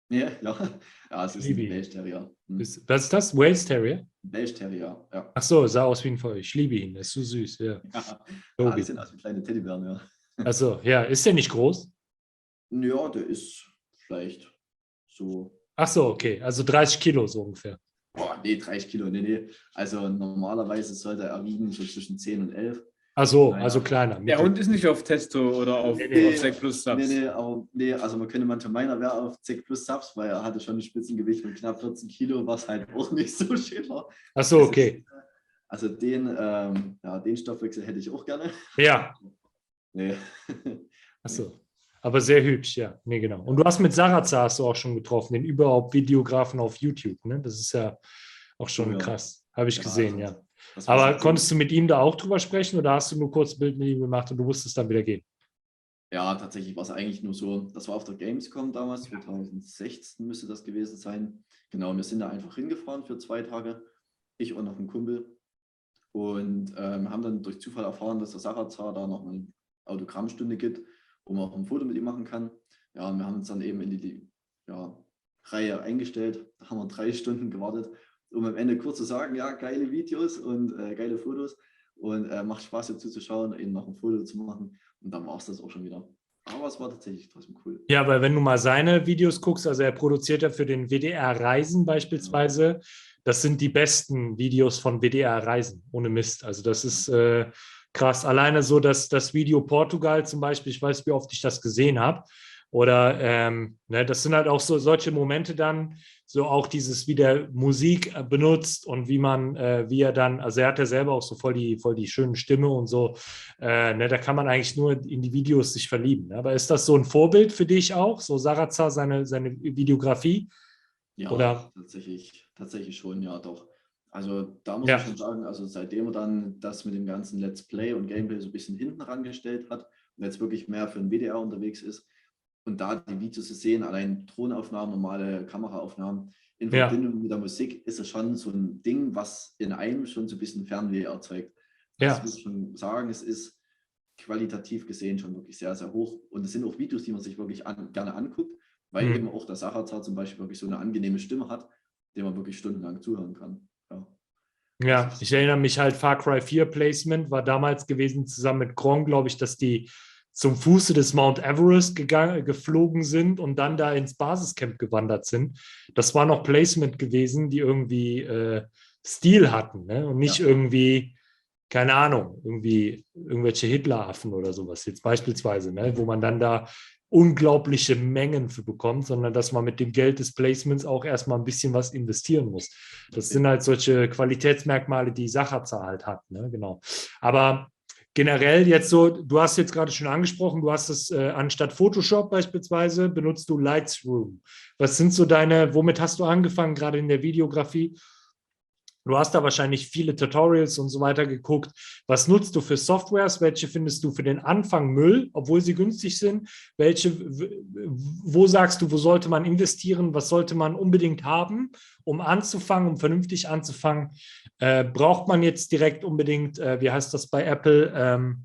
Ja, ja, es ist ein Liebe ihn. Welsh Terrier. Was ist das? Wales Terrier? Welsh Terrier, ja. Ach so, sah aus wie ein Volk. Ich liebe ihn, der ist so süß, ja. Ja, das sind also kleine Teddybären, ja. Ach so, ja, ist der nicht groß? Ja, der ist vielleicht so, Ach so, okay, also 30 Kilo so ungefähr. nee, 30 Kilo, nee. Also normalerweise sollte er wiegen so zwischen 10 und 11. Ach so, Naja. also kleiner. Der mittel. Hund ist nicht auf Testo oder auf Nee, Sek Plus Subs. Nee, also man könnte manchmal meiner wäre auf Zec Plus Subs, weil er hatte schon ein Spitzengewicht von knapp 14 Kilo, was halt auch nicht so schön war. Ach so, okay. Also den Stoffwechsel hätte ich auch gerne. Ja, Nee. ach so. Aber sehr hübsch, ja. Nee, genau. Und du hast mit Sarazar hast du auch schon getroffen, den Überhaupt-Videografen auf YouTube, ne? Das ist ja auch schon Ja. krass. Habe ich gesehen, also, ja. das war Aber schon konntest du mit ihm da auch drüber sprechen oder hast du nur kurz ein Bild mit ihm gemacht und du musstest dann wieder gehen? Ja, tatsächlich war es eigentlich nur so, das war auf der Gamescom damals, 2016 müsste das gewesen sein. Genau, wir sind da einfach hingefahren für 2 Tage, ich und noch ein Kumpel. Und haben dann durch Zufall erfahren, dass der Sarazar da noch eine Autogrammstunde gibt, wo man auch ein Foto mit ihm machen kann. Ja, und wir haben uns dann eben in die Reihe eingestellt. Da haben wir 3 Stunden gewartet, um am Ende kurz zu sagen, ja, geile Videos und geile Fotos. Und macht Spaß, hier zuzuschauen, eben noch ein Foto zu machen. Und dann war es das auch schon wieder. Aber es war tatsächlich trotzdem cool. Ja, weil wenn du mal seine Videos guckst, also er produziert ja für den WDR Reisen beispielsweise, das sind die besten Videos von WDR Reisen, ohne Mist. Also das ist krass. Alleine so, dass das Video Portugal zum Beispiel, ich weiß, wie oft ich das gesehen habe. Oder das sind halt auch so solche Momente dann, so auch dieses, wie der Musik benutzt und wie er dann, also er hat ja selber auch so voll die schöne Stimme und so, da kann man eigentlich nur in die Videos sich verlieben. Ne? Aber ist das so ein Vorbild für dich auch, so Sarazar, seine Videografie? Ja, Oder? tatsächlich schon, ja, doch. Also da muss Ja. ich schon sagen, also seitdem er dann das mit dem ganzen Let's Play und Gameplay so ein bisschen hinten rangestellt hat und jetzt wirklich mehr für ein WDR unterwegs ist und da die Videos zu sehen, allein Drohnenaufnahmen, normale Kameraaufnahmen in Ja. Verbindung mit der Musik, ist es schon so ein Ding, was in einem schon so ein bisschen Fernweh erzeugt. Ja. Das muss ich schon sagen, es ist qualitativ gesehen schon wirklich sehr, sehr hoch und es sind auch Videos, die man sich wirklich gerne anguckt, weil eben auch der Sarazar zum Beispiel wirklich so eine angenehme Stimme hat, der man wirklich stundenlang zuhören kann. Ja, ich erinnere mich halt, Far Cry 4 Placement war damals gewesen, zusammen mit Gronk, glaube ich, dass die zum Fuße des Mount Everest geflogen sind und dann da ins Basiscamp gewandert sind. Das war noch Placement gewesen, die irgendwie Stil hatten, ne? Und nicht irgendwie, keine Ahnung, irgendwie irgendwelche Hitleraffen oder sowas jetzt beispielsweise, ne? Wo man dann da unglaubliche Mengen für bekommt, sondern dass man mit dem Geld des Placements auch erstmal ein bisschen was investieren muss. Das sind halt solche Qualitätsmerkmale, die Sarazar halt hat, ne? Genau. Aber generell jetzt so, du hast jetzt gerade schon angesprochen, du hast es anstatt Photoshop beispielsweise, benutzt du Lightroom. Was sind so womit hast du angefangen, gerade in der Videografie? Du hast da wahrscheinlich viele Tutorials und so weiter geguckt. Was nutzt du für Softwares? Welche findest du für den Anfang Müll, obwohl sie günstig sind? Wo sagst du, wo sollte man investieren? Was sollte man unbedingt haben, um anzufangen, um vernünftig anzufangen? Braucht man jetzt direkt unbedingt, wie heißt das bei Apple,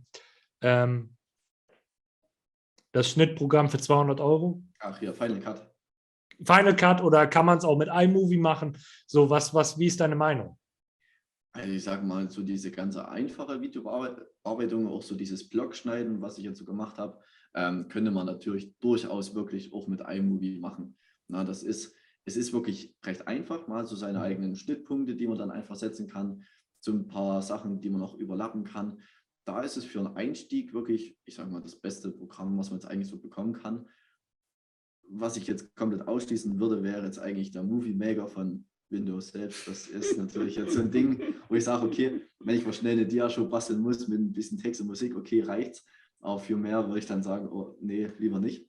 das Schnittprogramm für 200 €? Ach ja, Final Cut. Final Cut oder kann man es auch mit iMovie machen? So, wie ist deine Meinung? Also ich sage mal, so diese ganze einfache Videobearbeitung, auch so dieses Blogschneiden, was ich jetzt so gemacht habe, könnte man natürlich durchaus wirklich auch mit iMovie machen. Na, es ist wirklich recht einfach, mal so seine eigenen Schnittpunkte, die man dann einfach setzen kann, so ein paar Sachen, die man noch überlappen kann. Da ist es für einen Einstieg wirklich, ich sage mal, das beste Programm, was man jetzt eigentlich so bekommen kann. Was ich jetzt komplett ausschließen würde, wäre jetzt eigentlich der Movie Maker von Windows selbst. Das ist natürlich jetzt so ein Ding, wo ich sage, okay, wenn ich mal schnell eine Dia-Show basteln muss mit ein bisschen Text und Musik, okay, reicht's. Aber für mehr würde ich dann sagen, oh nee, lieber nicht.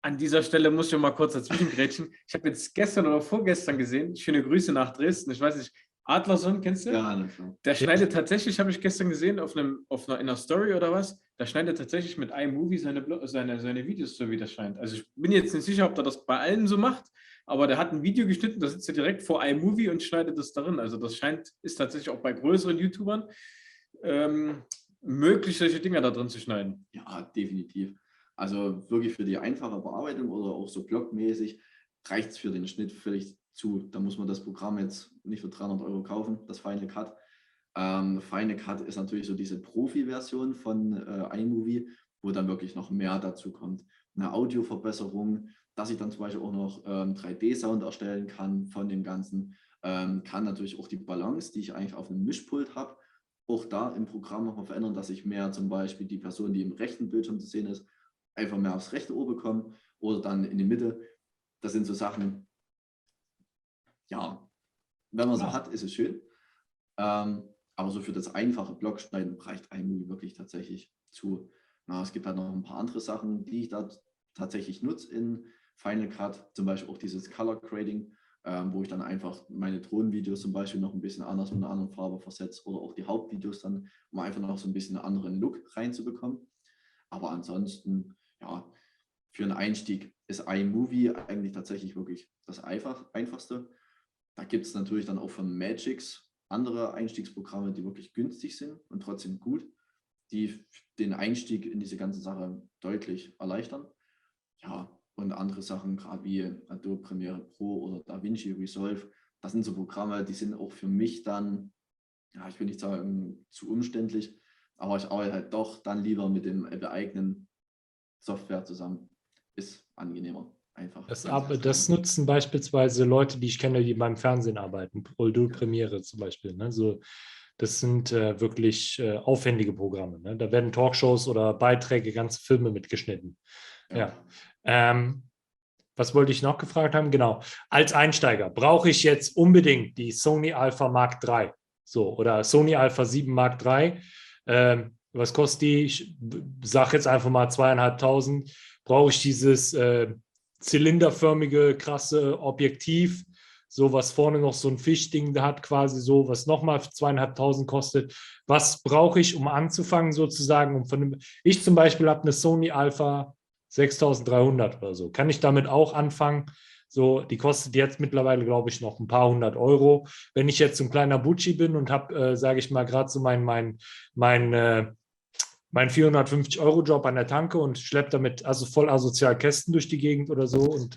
An dieser Stelle muss ich mal kurz dazwischengrätschen. Ich habe jetzt gestern oder vorgestern gesehen, schöne Grüße nach Dresden, ich weiß nicht, Adlerson, kennst du? Ja, na klar. Der schneidet tatsächlich, habe ich gestern gesehen, in einer Story oder was, da schneidet tatsächlich mit iMovie seine Videos, so wie das scheint. Also ich bin jetzt nicht sicher, ob er das bei allen so macht, aber der hat ein Video geschnitten, da sitzt er direkt vor iMovie und schneidet das darin. Also das ist tatsächlich auch bei größeren YouTubern möglich, solche Dinger da drin zu schneiden. Ja, definitiv. Also wirklich für die einfache Bearbeitung oder auch so blogmäßig reicht es für den Schnitt völlig zu. Da muss man das Programm jetzt nicht für 300 Euro kaufen, das Final Cut. Final Cut ist natürlich so diese Profi-Version von iMovie, wo dann wirklich noch mehr dazu kommt. Eine Audioverbesserung, dass ich dann zum Beispiel auch noch 3D-Sound erstellen kann von dem Ganzen. Kann natürlich auch die Balance, die ich eigentlich auf einem Mischpult habe, auch da im Programm nochmal verändern, dass ich mehr zum Beispiel die Person, die im rechten Bildschirm zu sehen ist, einfach mehr aufs rechte Ohr bekomme oder dann in die Mitte. Das sind so Sachen, ja, wenn man so hat, ist es schön. Aber so für das einfache Blogschneiden reicht iMovie wirklich tatsächlich zu. Na, es gibt halt noch ein paar andere Sachen, die ich da tatsächlich nutze in Final Cut, zum Beispiel auch dieses Color Grading, wo ich dann einfach meine Drohnenvideos zum Beispiel noch ein bisschen anders mit einer anderen Farbe versetze oder auch die Hauptvideos dann, um einfach noch so ein bisschen einen anderen Look reinzubekommen. Aber ansonsten, ja, für einen Einstieg ist iMovie eigentlich tatsächlich wirklich das Einfachste. Da gibt es natürlich dann auch von Magix andere Einstiegsprogramme, die wirklich günstig sind und trotzdem gut, die den Einstieg in diese ganze Sache deutlich erleichtern. Ja, und andere Sachen, gerade wie Adobe Premiere Pro oder DaVinci Resolve, das sind so Programme, die sind auch für mich dann, ja, ich will nicht sagen zu umständlich, aber ich arbeite halt doch dann lieber mit dem eigenen Software zusammen. Ist angenehmer, einfach. Das nutzen beispielsweise Leute, die ich kenne, die beim Fernsehen arbeiten. Adobe Premiere zum Beispiel. Ne? So, das sind wirklich aufwendige Programme. Ne? Da werden Talkshows oder Beiträge, ganze Filme mitgeschnitten. Ja. Was wollte ich noch gefragt haben? Genau. Als Einsteiger brauche ich jetzt unbedingt die Sony Alpha Mark III. So, oder Sony Alpha 7 Mark III. Was kostet die? Ich sage jetzt einfach mal 2.500. Brauche ich dieses zylinderförmige, krasse Objektiv, so was vorne noch so ein Fischding hat, quasi so, was nochmal 2.500 kostet. Was brauche ich, um anzufangen, sozusagen? Ich zum Beispiel habe eine Sony Alpha 6.300 oder so. Kann ich damit auch anfangen? So, die kostet jetzt mittlerweile, glaube ich, noch ein paar hundert Euro. Wenn ich jetzt so ein kleiner Butschi bin und habe, sage ich mal, gerade so mein 450-Euro-Job an der Tanke und schleppe damit also voll asozial Kästen durch die Gegend oder so. Und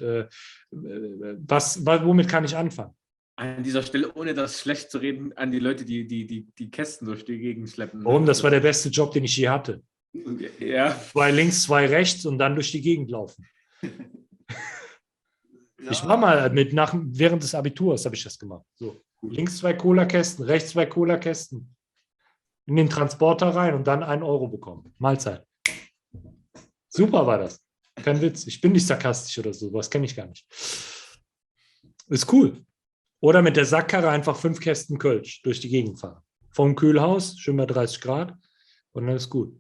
womit kann ich anfangen? An dieser Stelle, ohne das schlecht zu reden, an die Leute, die Kästen durch die Gegend schleppen. Warum? Das war der beste Job, den ich je hatte. Ja. 2 links, 2 rechts und dann durch die Gegend laufen. Ja. Ich war mal während des Abiturs habe ich das gemacht. So. Links 2 Cola-Kästen, rechts 2 Cola-Kästen. In den Transporter rein und dann 1 Euro bekommen. Mahlzeit. Super war das. Kein Witz. Ich bin nicht sarkastisch oder so. Was kenne ich gar nicht. Ist cool. Oder mit der Sackkarre einfach 5 Kästen Kölsch durch die Gegend fahren. Vom Kühlhaus, schön bei 30 Grad und dann ist gut.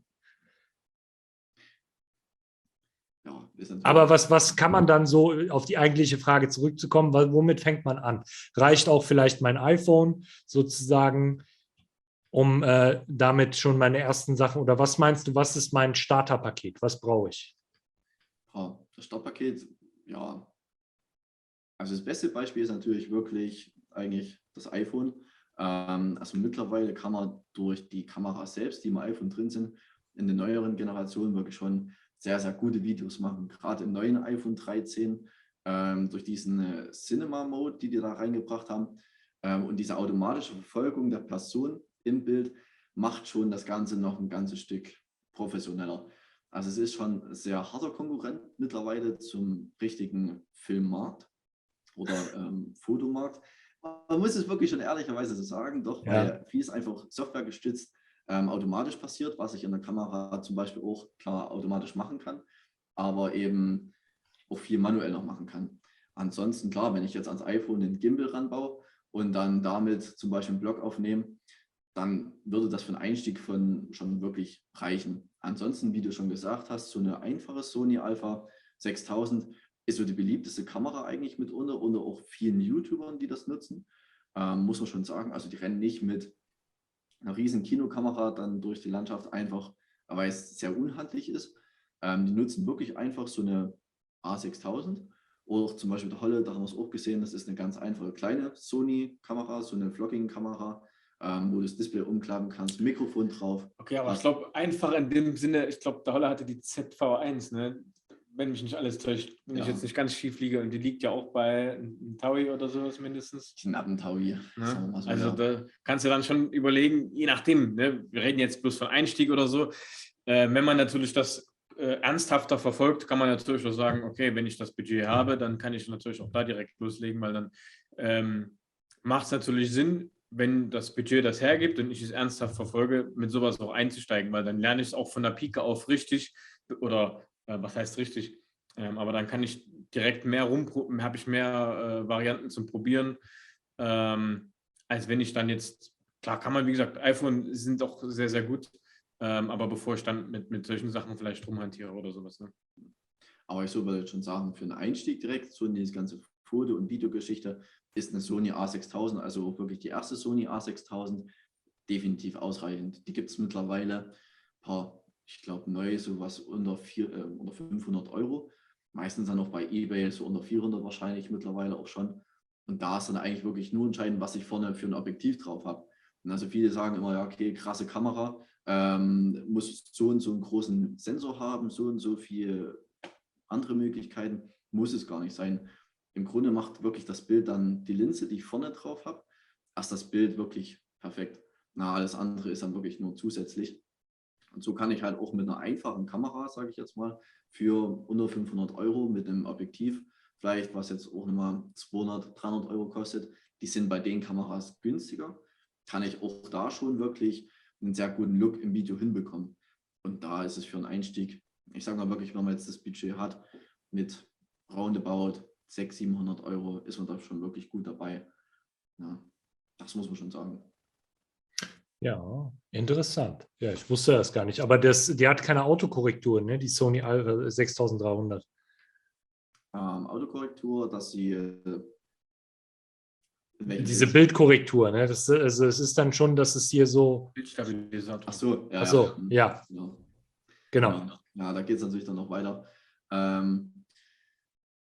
Ja, aber was kann man dann so, auf die eigentliche Frage zurückzukommen, womit fängt man an? Reicht auch vielleicht mein iPhone sozusagen, um damit schon meine ersten Sachen, oder was meinst du, was ist mein Starterpaket? Was brauche ich? Ja, das Startpaket, ja. Also das beste Beispiel ist natürlich wirklich eigentlich das iPhone. Also mittlerweile kann man durch die Kameras selbst, die im iPhone drin sind, in den neueren Generationen wirklich schon sehr, sehr gute Videos machen. Gerade im neuen iPhone 13, durch diesen Cinema-Mode, die da reingebracht haben, und diese automatische Verfolgung der Person im Bild macht schon das Ganze noch ein ganzes Stück professioneller. Also es ist schon ein sehr harter Konkurrent mittlerweile zum richtigen Filmmarkt oder Fotomarkt. Man muss es wirklich schon ehrlicherweise so sagen, doch, Ja. weil vieles einfach softwaregestützt automatisch passiert, was ich in der Kamera zum Beispiel auch klar automatisch machen kann, aber eben auch viel manuell noch machen kann. Ansonsten, klar, wenn ich jetzt ans iPhone den Gimbal ranbaue und dann damit zum Beispiel einen Blog aufnehme, dann würde das für einen Einstieg schon wirklich reichen. Ansonsten, wie du schon gesagt hast, so eine einfache Sony Alpha 6000 ist so die beliebteste Kamera eigentlich mitunter, unter auch vielen YouTubern, die das nutzen. Muss man schon sagen, also die rennen nicht mit einer riesen Kinokamera dann durch die Landschaft einfach, weil es sehr unhandlich ist. Die nutzen wirklich einfach so eine A6000 oder auch zum Beispiel der Holle, da haben wir es auch gesehen, das ist eine ganz einfache kleine Sony-Kamera, so eine Vlogging-Kamera, wo du das Display umklappen kannst, Mikrofon drauf. Okay, aber ich glaube, einfach in dem Sinne, ich glaube, der Holle hatte die ZV1, ne? Wenn mich nicht alles täuscht, wenn ich jetzt nicht ganz schief liege, und die liegt ja auch bei einem Taui oder sowas mindestens. Knappen Taui, sagen wir Ne? mal so, Also ja. da kannst du dann schon überlegen, je nachdem, ne? Wir reden jetzt bloß von Einstieg oder so. Wenn man natürlich das ernsthafter verfolgt, kann man natürlich auch sagen, okay, wenn ich das Budget habe, dann kann ich natürlich auch da direkt loslegen, weil dann macht es natürlich Sinn, wenn das Budget das hergibt und ich es ernsthaft verfolge, mit sowas auch einzusteigen, weil dann lerne ich es auch von der Pike auf richtig oder was heißt richtig, aber dann kann ich direkt mehr habe ich mehr Varianten zum Probieren, als wenn ich dann jetzt, klar kann man, wie gesagt, iPhone sind auch sehr, sehr gut, aber bevor ich dann mit solchen Sachen vielleicht rumhantiere oder sowas. Ne? Aber ich so würde schon sagen, für einen Einstieg direkt so in diese ganze Foto- und Videogeschichte ist eine Sony A6000, also auch wirklich die erste Sony A6000, definitiv ausreichend. Die gibt es mittlerweile ein paar, ich glaube, neu, sowas unter 500 Euro. Meistens dann auch bei eBay so unter 400 wahrscheinlich mittlerweile auch schon. Und da ist dann eigentlich wirklich nur entscheidend, was ich vorne für ein Objektiv drauf habe. Und also viele sagen immer, ja, okay, krasse Kamera, muss so und so einen großen Sensor haben, so und so viel andere Möglichkeiten, muss es gar nicht sein. Im Grunde macht wirklich das Bild dann die Linse, die ich vorne drauf habe, erst das Bild wirklich perfekt. Na, alles andere ist dann wirklich nur zusätzlich. Und so kann ich halt auch mit einer einfachen Kamera, sage ich jetzt mal, für unter 500 Euro mit einem Objektiv, vielleicht was jetzt auch nochmal 200, 300 Euro kostet, die sind bei den Kameras günstiger, kann ich auch da schon wirklich einen sehr guten Look im Video hinbekommen. Und da ist es für einen Einstieg, ich sage mal wirklich, wenn man jetzt das Budget hat, mit roundabout 600, 700 Euro ist man da schon wirklich gut dabei. Ja, das muss man schon sagen. Ja, interessant. Ja, ich wusste das gar nicht. Aber die hat keine Autokorrektur, ne? Die Sony 6300. Autokorrektur, dass sie Diese Bildkorrektur, ne? Also es ist dann schon, dass es hier so. Bildstabilisator. Ach so, ja. Ach so, ja. Ja. Genau. Ja, da geht es natürlich dann noch weiter.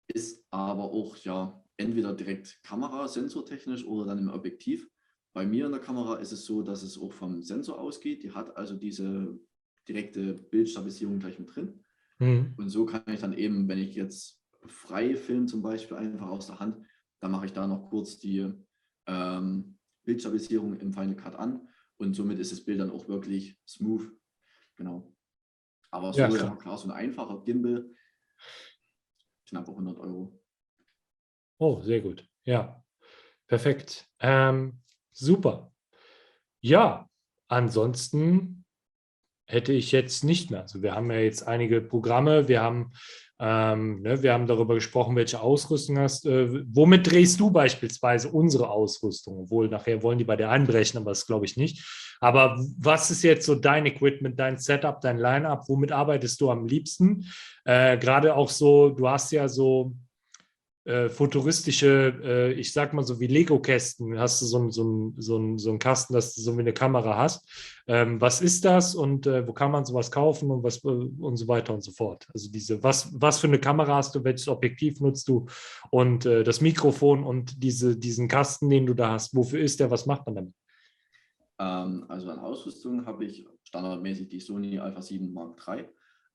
Ist aber auch ja entweder direkt Kamera, sensortechnisch oder dann im Objektiv. Bei mir in der Kamera ist es so, dass es auch vom Sensor ausgeht. Die hat also diese direkte Bildstabilisierung gleich mit drin. Mhm. Und so kann ich dann eben, wenn ich jetzt frei filme, zum Beispiel einfach aus der Hand, dann mache ich da noch kurz die Bildstabilisierung im Final Cut an und somit ist das Bild dann auch wirklich smooth. Genau. Aber so, ja, klar, so ein einfacher Gimbal, knappe 100 Euro. Oh, sehr gut. Ja, perfekt. Super. Ja, ansonsten hätte ich jetzt nicht mehr. Also wir haben ja jetzt einige Programme, wir haben darüber gesprochen, welche Ausrüstung hast. Womit drehst du beispielsweise unsere Ausrüstung? Obwohl nachher wollen die bei dir einbrechen, aber das glaube ich nicht. Aber was ist jetzt so dein Equipment, dein Setup, dein Line-up? Womit arbeitest du am liebsten? Gerade auch so, du hast ja so futuristische, ich sag mal so wie Lego-Kästen, hast du so einen Kasten, dass du so wie eine Kamera hast. Was ist das und wo kann man sowas kaufen und was und so weiter und so fort. Also was für eine Kamera hast du, welches Objektiv nutzt du und das Mikrofon und diesen Kasten, den du da hast, wofür ist der, was macht man damit? Also an Ausrüstung habe ich standardmäßig die Sony Alpha 7 Mark III.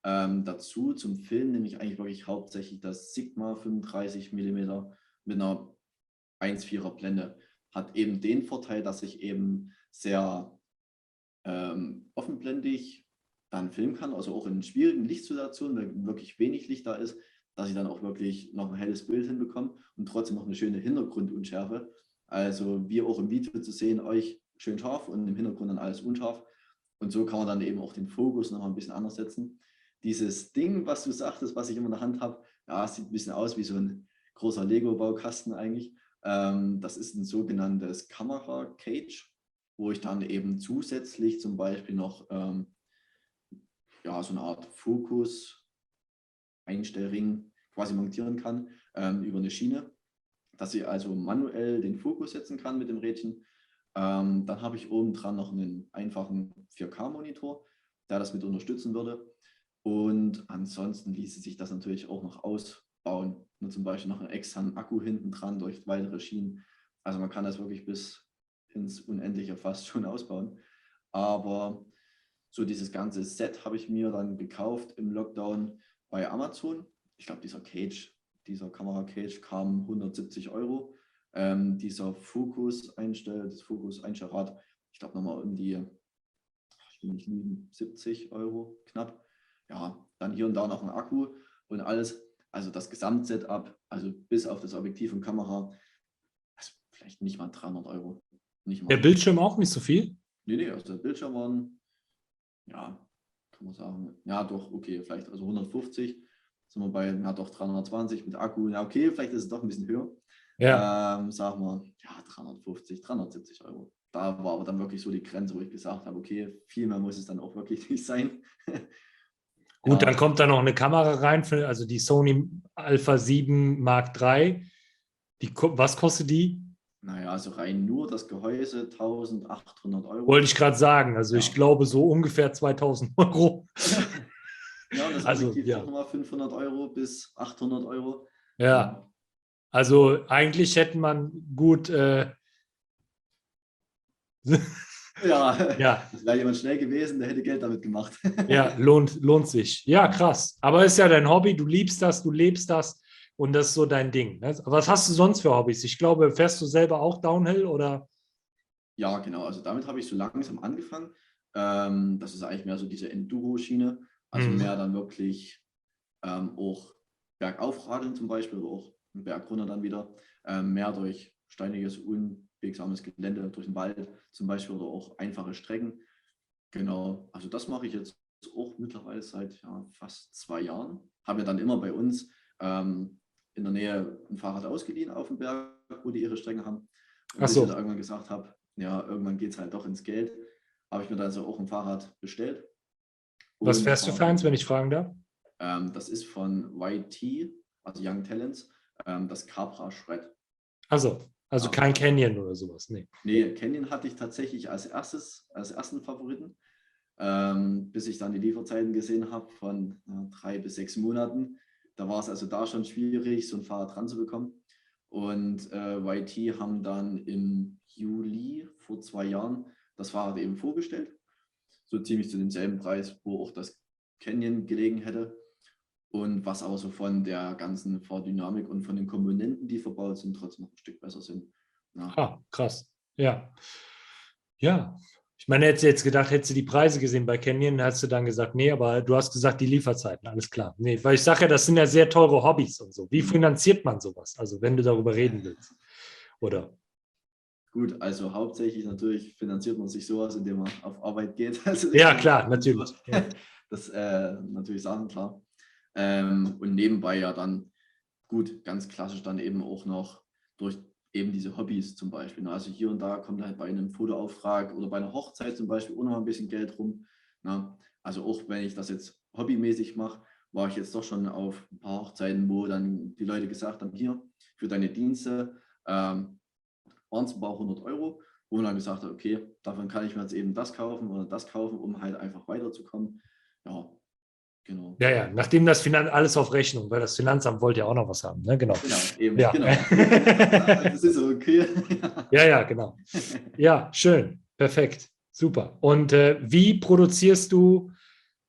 Dazu zum Film nehme ich eigentlich wirklich hauptsächlich das Sigma 35 mm mit einer 1,4er Blende. Hat eben den Vorteil, dass ich eben sehr offenblendig dann filmen kann, also auch in schwierigen Lichtsituationen, wenn wirklich wenig Licht da ist, dass ich dann auch wirklich noch ein helles Bild hinbekomme und trotzdem noch eine schöne Hintergrundunschärfe. Also wie auch im Video zu sehen, euch schön scharf und im Hintergrund dann alles unscharf. Und so kann man dann eben auch den Fokus noch mal ein bisschen anders setzen. Dieses Ding, was du sagtest, was ich immer in der Hand habe, ja, sieht ein bisschen aus wie so ein großer Lego-Baukasten eigentlich. Das ist ein sogenanntes Kamera-Cage, wo ich dann eben zusätzlich zum Beispiel noch ja, so eine Art Fokus, Einstellring quasi montieren kann über eine Schiene, dass ich also manuell den Fokus setzen kann mit dem Rädchen. Dann habe ich oben dran noch einen einfachen 4K-Monitor, der das mit unterstützen würde. Und ansonsten ließe sich das natürlich auch noch ausbauen. Nur zum Beispiel noch einen externen Akku hinten dran durch weitere Schienen. Also man kann das wirklich bis ins Unendliche fast schon ausbauen. Aber so dieses ganze Set habe ich mir dann gekauft im Lockdown bei Amazon. Ich glaube, dieser Kamera-Cage kam 170 Euro. Dieser das Fokus-Einstellrad, ich glaube nochmal um die, ich will nicht lügen, 70 Euro knapp. Ja, dann hier und da noch ein Akku und alles. Also das Gesamtsetup, also bis auf das Objektiv und Kamera, also vielleicht nicht mal 300 Euro. Nicht mal. Der Bildschirm auch nicht so viel? Nee, also der Bildschirm waren, ja, kann man sagen, ja doch, okay, vielleicht also 150, sind wir bei, ja doch 320 mit Akku, ja okay, vielleicht ist es doch ein bisschen höher. Ja. Sagen wir, ja 350, 370 Euro. Da war aber dann wirklich so die Grenze, wo ich gesagt habe, okay, viel mehr muss es dann auch wirklich nicht sein. Gut, Ja. dann kommt da noch eine Kamera rein, also die Sony Alpha 7 Mark III. Was kostet die? Naja, also rein nur das Gehäuse 1800 Euro. Wollte ich gerade sagen. Also ich glaube so ungefähr 2000 Euro. Ja, und das Also, Objektiv ja. auch nochmal 500 Euro bis 800 Euro. Ja, also eigentlich hätte man gut, Ja, ja, das wäre jemand schnell gewesen, der hätte Geld damit gemacht. ja, lohnt sich. Ja, krass. Aber ist ja dein Hobby, du liebst das, du lebst das und das ist so dein Ding. Ne? Was hast du sonst für Hobbys? Ich glaube, fährst du selber auch Downhill oder? Ja, genau. Also damit habe ich so langsam angefangen. Das ist eigentlich mehr so diese Enduro-Schiene. Also mehr dann wirklich auch bergauf radeln zum Beispiel oder auch einen Berg runter dann wieder. Mehr durch steiniges, unwegsames Gelände, durch den Wald zum Beispiel oder auch einfache Strecken. Genau. Also das mache ich jetzt auch mittlerweile seit fast 2 Jahren. Habe mir dann immer bei uns in der Nähe ein Fahrrad ausgeliehen auf dem Berg, wo die ihre Strecken haben. Und bis ich dann irgendwann gesagt habe, ja, irgendwann geht es halt doch ins Geld, habe ich mir dann also auch ein Fahrrad bestellt. Was fährst du für eins, wenn ich fragen darf? Das ist von YT, also Young Talents, das Capra Shred. Also kein Canyon oder sowas, nee. Nee, Canyon hatte ich tatsächlich als ersten Favoriten, bis ich dann die Lieferzeiten gesehen habe von 3 bis 6 Monaten. Da war es also da schon schwierig, so ein Fahrrad dran zu bekommen. Und YT haben dann im Juli vor 2 Jahren das Fahrrad eben vorgestellt. So ziemlich zu demselben Preis, wo auch das Canyon gelegen hätte. Und was aber so von der ganzen Fahrdynamik und von den Komponenten, die verbaut sind, trotzdem noch ein Stück besser sind. Ja. Krass. Ja. Ja. Ich meine, hättest du jetzt gedacht, hättest du die Preise gesehen bei Canyon, hast du dann gesagt, nee, aber du hast gesagt, die Lieferzeiten, alles klar. Nee, weil ich sage ja, das sind ja sehr teure Hobbys und so. Wie finanziert man sowas? Also wenn du darüber reden willst. Oder? Gut, also hauptsächlich natürlich finanziert man sich sowas, indem man auf Arbeit geht. Also ja, klar, natürlich. Ja. Das natürlich Sachen, klar. Und nebenbei ja dann, gut, ganz klassisch dann eben auch noch durch eben diese Hobbys zum Beispiel. Also hier und da kommt halt bei einem Fotoauftrag oder bei einer Hochzeit zum Beispiel auch noch ein bisschen Geld rum. Also auch wenn ich das jetzt hobbymäßig mache, war ich jetzt doch schon auf ein paar Hochzeiten, wo dann die Leute gesagt haben, hier, für deine Dienste waren es ein paar 100 Euro, wo man dann gesagt hat, okay, davon kann ich mir jetzt eben das kaufen oder das kaufen, um halt einfach weiterzukommen. Ja, genau. Ja, nachdem das Finanzamt alles auf Rechnung, weil das Finanzamt wollte ja auch noch was haben, ne? Genau. Genau, eben, ja. genau. Das ist okay. ja, genau. Ja, schön, perfekt, super. Und wie produzierst du,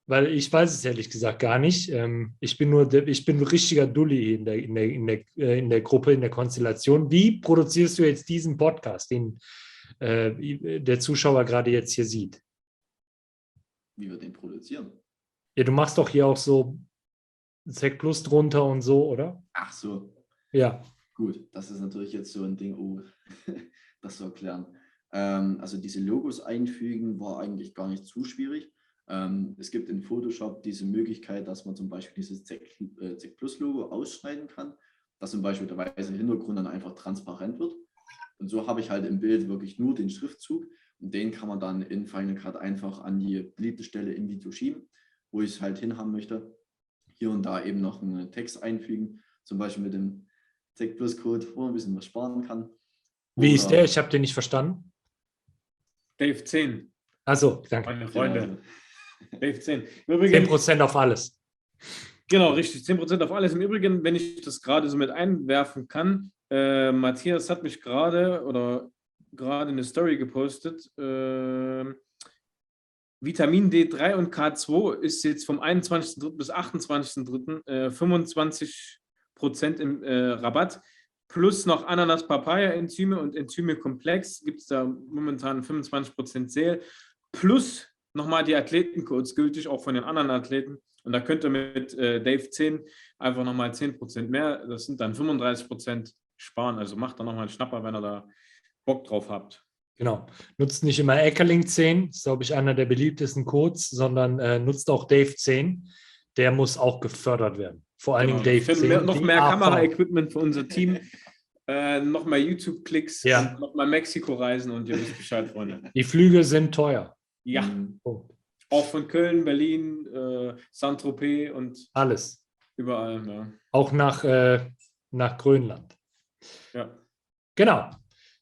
weil ich weiß es ehrlich gesagt gar nicht, ich bin ein richtiger Dulli in der Gruppe, in der Konstellation. Wie produzierst du jetzt diesen Podcast, den der Zuschauer gerade jetzt hier sieht? Wie wir den produzieren? Ja, du machst doch hier auch so Sec Plus drunter und so, oder? Ach so. Ja. Gut, das ist natürlich jetzt so ein Ding, das zu erklären. Also diese Logos einfügen war eigentlich gar nicht zu schwierig. Es gibt in Photoshop diese Möglichkeit, dass man zum Beispiel dieses Sec Plus Logo ausschneiden kann, dass zum Beispiel der weiße Hintergrund dann einfach transparent wird. Und so habe ich halt im Bild wirklich nur den Schriftzug und den kann man dann in Final Cut einfach an die beliebte Stelle im Video schieben, wo ich es halt hinhaben möchte. hier und da eben noch einen Text einfügen, zum Beispiel mit dem Tech Plus Code, wo man ein bisschen was sparen kann. Wie ist Oder- der? Ich habe den nicht verstanden. Dave 10, Also, danke. meine Genau. Freunde. Dave 10. Im Übrigen, 10% auf alles. genau, richtig, 10% auf alles. Im Übrigen, wenn ich das gerade so mit einwerfen kann, Matthias hat mich gerade eine Story gepostet. Vitamin D3 und K2 ist jetzt vom 21.03. bis 28.03. 25% im Rabatt. Plus noch Ananas-Papaya-Enzyme und Enzyme-Komplex gibt es da momentan 25% Sale. Plus nochmal die Athletencodes gültig, auch von den anderen Athleten. Und da könnt ihr mit Dave 10 einfach nochmal 10% mehr, das sind dann 35% sparen. Also macht da nochmal einen Schnapper, wenn ihr da Bock drauf habt. Genau. Nutzt nicht immer Eckerling 10, ist, glaube ich, einer der beliebtesten Codes, sondern nutzt auch Dave 10. Der muss auch gefördert werden. Vor allen Dingen Dave Für 10. noch mehr DAV. Kameraequipment für unser Team. Noch mehr YouTube-Klicks, Ja. und noch mal Mexiko-Reisen und ihr wisst Bescheid, Freunde. Die Flüge sind teuer. Ja, Mhm. Punkt. auch von Köln, Berlin, Saint-Tropez und Alles. überall. Ja. Auch nach Grönland. Ja. Genau.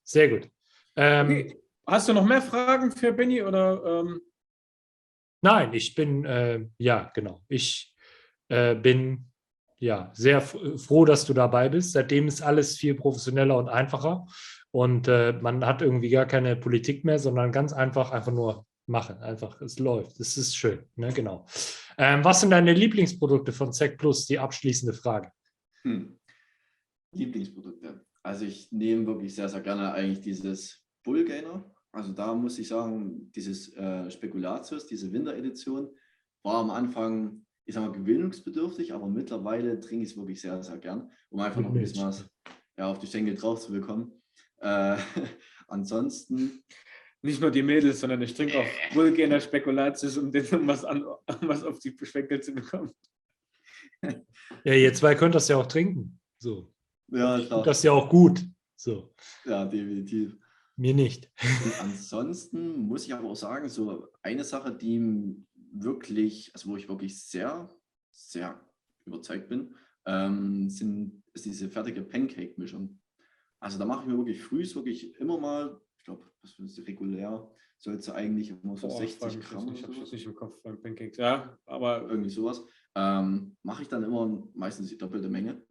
Sehr gut. Okay. Hast du noch mehr Fragen für Benny? Oder, Nein, ich bin, ja, genau. Ich bin ja sehr froh, dass du dabei bist. Seitdem ist alles viel professioneller und einfacher. Und man hat irgendwie gar keine Politik mehr, sondern ganz einfach nur machen. Einfach, es läuft. Es ist schön. Ne? Genau. Was sind deine Lieblingsprodukte von ZEC Plus? Die abschließende Frage. Lieblingsprodukte. Also ich nehme wirklich sehr, sehr gerne eigentlich dieses Bullgainer. Also da muss ich sagen, dieses Spekulatius, diese Winteredition, war am Anfang, ich sag mal, gewöhnungsbedürftig, aber mittlerweile trinke ich es wirklich sehr, sehr gern, um einfach noch ein bisschen was auf die Schenkel drauf zu bekommen. Ansonsten. nicht nur die Mädels, sondern ich trinke auch Vulganer Spekulatius, um was auf die Schenkel zu bekommen. Ja, ihr zwei könnt das ja auch trinken. So. Ja, klar. Das ist ja auch gut. So. Ja, definitiv. Mir nicht. Und ansonsten muss ich aber auch sagen, so eine Sache, die wirklich, also wo ich wirklich sehr, sehr überzeugt bin, ist diese fertige Pancake-Mischung. Also da mache ich mir wirklich wirklich immer mal, ich glaube, was ist regulär, sollte eigentlich immer so 60 Gramm Ich habe oder es so. nicht im Kopf beim Pancakes. Ja, aber Irgendwie sowas. Mache ich dann immer meistens die doppelte Menge,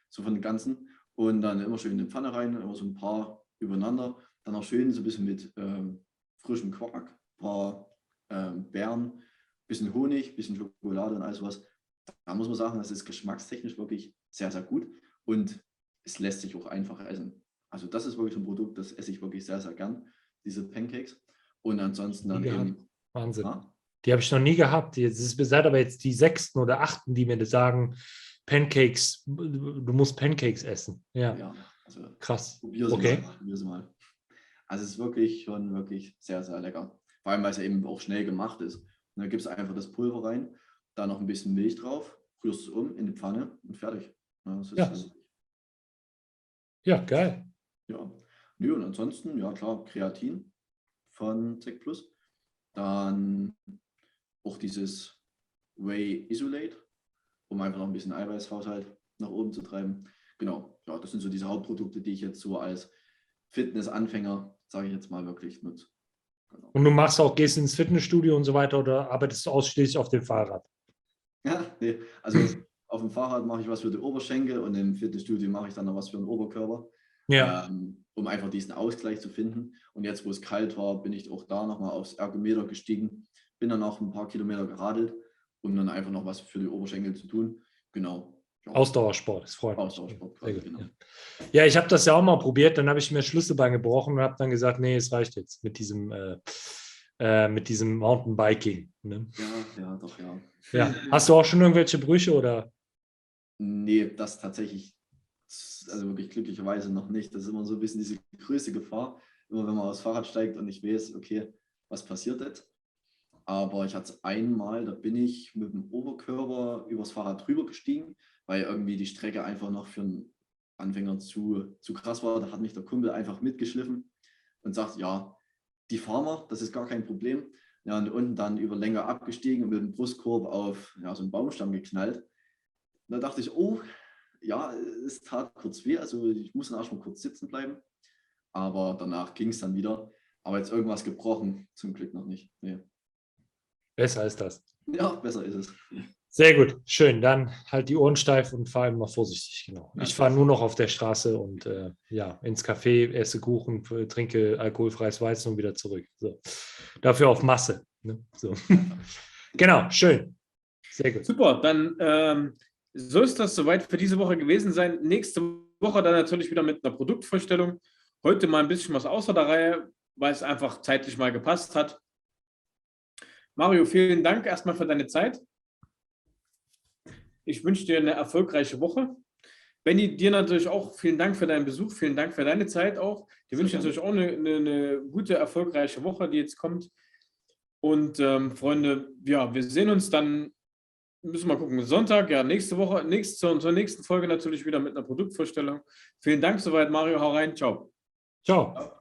so von den ganzen. Und dann immer schön in die Pfanne rein, immer so ein paar übereinander. Dann auch schön so ein bisschen mit frischem Quark, ein paar Beeren, bisschen Honig, bisschen Schokolade und alles was. Da muss man sagen, das ist geschmackstechnisch wirklich sehr, sehr gut. Und es lässt sich auch einfach essen. Also das ist wirklich ein Produkt, das esse ich wirklich sehr, sehr gern, diese Pancakes. Und ansonsten dann eben... Wahnsinn. Ah? Die habe ich noch nie gehabt. Seid aber jetzt die 6. oder 8., die mir das sagen, Pancakes, du musst Pancakes essen. Ja, also krass. probier sie Okay. mal, probier sie mal. Also es ist wirklich schon wirklich sehr, sehr lecker. Vor allem, weil es ja eben auch schnell gemacht ist. Und dann gibst du einfach das Pulver rein, da noch ein bisschen Milch drauf, rührst es um in die Pfanne und fertig. Ja, Ja, geil. ja. Nö, und ansonsten, ja klar, Kreatin von ZEC Plus. Dann auch dieses Whey Isolate, um einfach noch ein bisschen Eiweißhaushalt nach oben zu treiben. Genau, ja, das sind so diese Hauptprodukte, die ich jetzt so als Fitnessanfänger, sage ich jetzt mal, wirklich nutze. Genau. Und du gehst ins Fitnessstudio und so weiter oder arbeitest du ausschließlich auf dem Fahrrad? Ja, nee, also auf dem Fahrrad mache ich was für die Oberschenkel und im Fitnessstudio mache ich dann noch was für den Oberkörper, Ja. um einfach diesen Ausgleich zu finden. Und jetzt, wo es kalt war, bin ich auch da nochmal aufs Ergometer gestiegen, bin dann auch ein paar Kilometer geradelt, um dann einfach noch was für die Oberschenkel zu tun. Genau. Ja. Ausdauersport, das freut mich. Ausdauersport, Sehr gut, genau. Ja, ich habe das ja auch mal probiert, dann habe ich mir das Schlüsselbein gebrochen und habe dann gesagt, nee, es reicht jetzt mit diesem Mountainbiking. Ne? Ja, doch, ja. Ja. Hast du auch schon irgendwelche Brüche oder? Nee, das tatsächlich, also wirklich glücklicherweise noch nicht. Das ist immer so ein bisschen diese größte Gefahr, immer wenn man aufs Fahrrad steigt und ich weiß, okay, was passiert jetzt? Aber ich hatte es einmal, da bin ich mit dem Oberkörper übers Fahrrad drüber gestiegen, weil irgendwie die Strecke einfach noch für einen Anfänger zu krass war. Da hat mich der Kumpel einfach mitgeschliffen und sagt, ja, die fahren wir, das ist gar kein Problem. Ja, und unten dann über länger abgestiegen und mit dem Brustkorb auf so einen Baumstamm geknallt. Da dachte ich, oh, ja, es tat kurz weh, also ich muss dann erstmal kurz sitzen bleiben. Aber danach ging es dann wieder. Aber jetzt irgendwas gebrochen, zum Glück noch nicht. Nee. Besser ist das. Ja, besser ist es. Sehr gut, schön. Dann halt die Ohren steif und fahr immer vorsichtig, genau. Ja. Ich fahre nur noch auf der Straße und ins Café, esse Kuchen, trinke alkoholfreies Weizen und wieder zurück. So. Dafür auf Masse. Ne? So. Genau, schön. Sehr gut. Super, dann soll es das soweit für diese Woche gewesen sein. Nächste Woche dann natürlich wieder mit einer Produktvorstellung. Heute mal ein bisschen was außer der Reihe, weil es einfach zeitlich mal gepasst hat. Mario, vielen Dank erstmal für deine Zeit. Ich wünsche dir eine erfolgreiche Woche. Benni, dir natürlich auch vielen Dank für deinen Besuch, vielen Dank für deine Zeit auch. Dir wünsche ich natürlich auch eine gute, erfolgreiche Woche, die jetzt kommt. Und Freunde, ja, wir sehen uns dann, müssen wir mal gucken, Sonntag, ja, nächste Woche, zur nächsten Folge natürlich wieder mit einer Produktvorstellung. Vielen Dank soweit, Mario, hau rein, ciao. Ciao.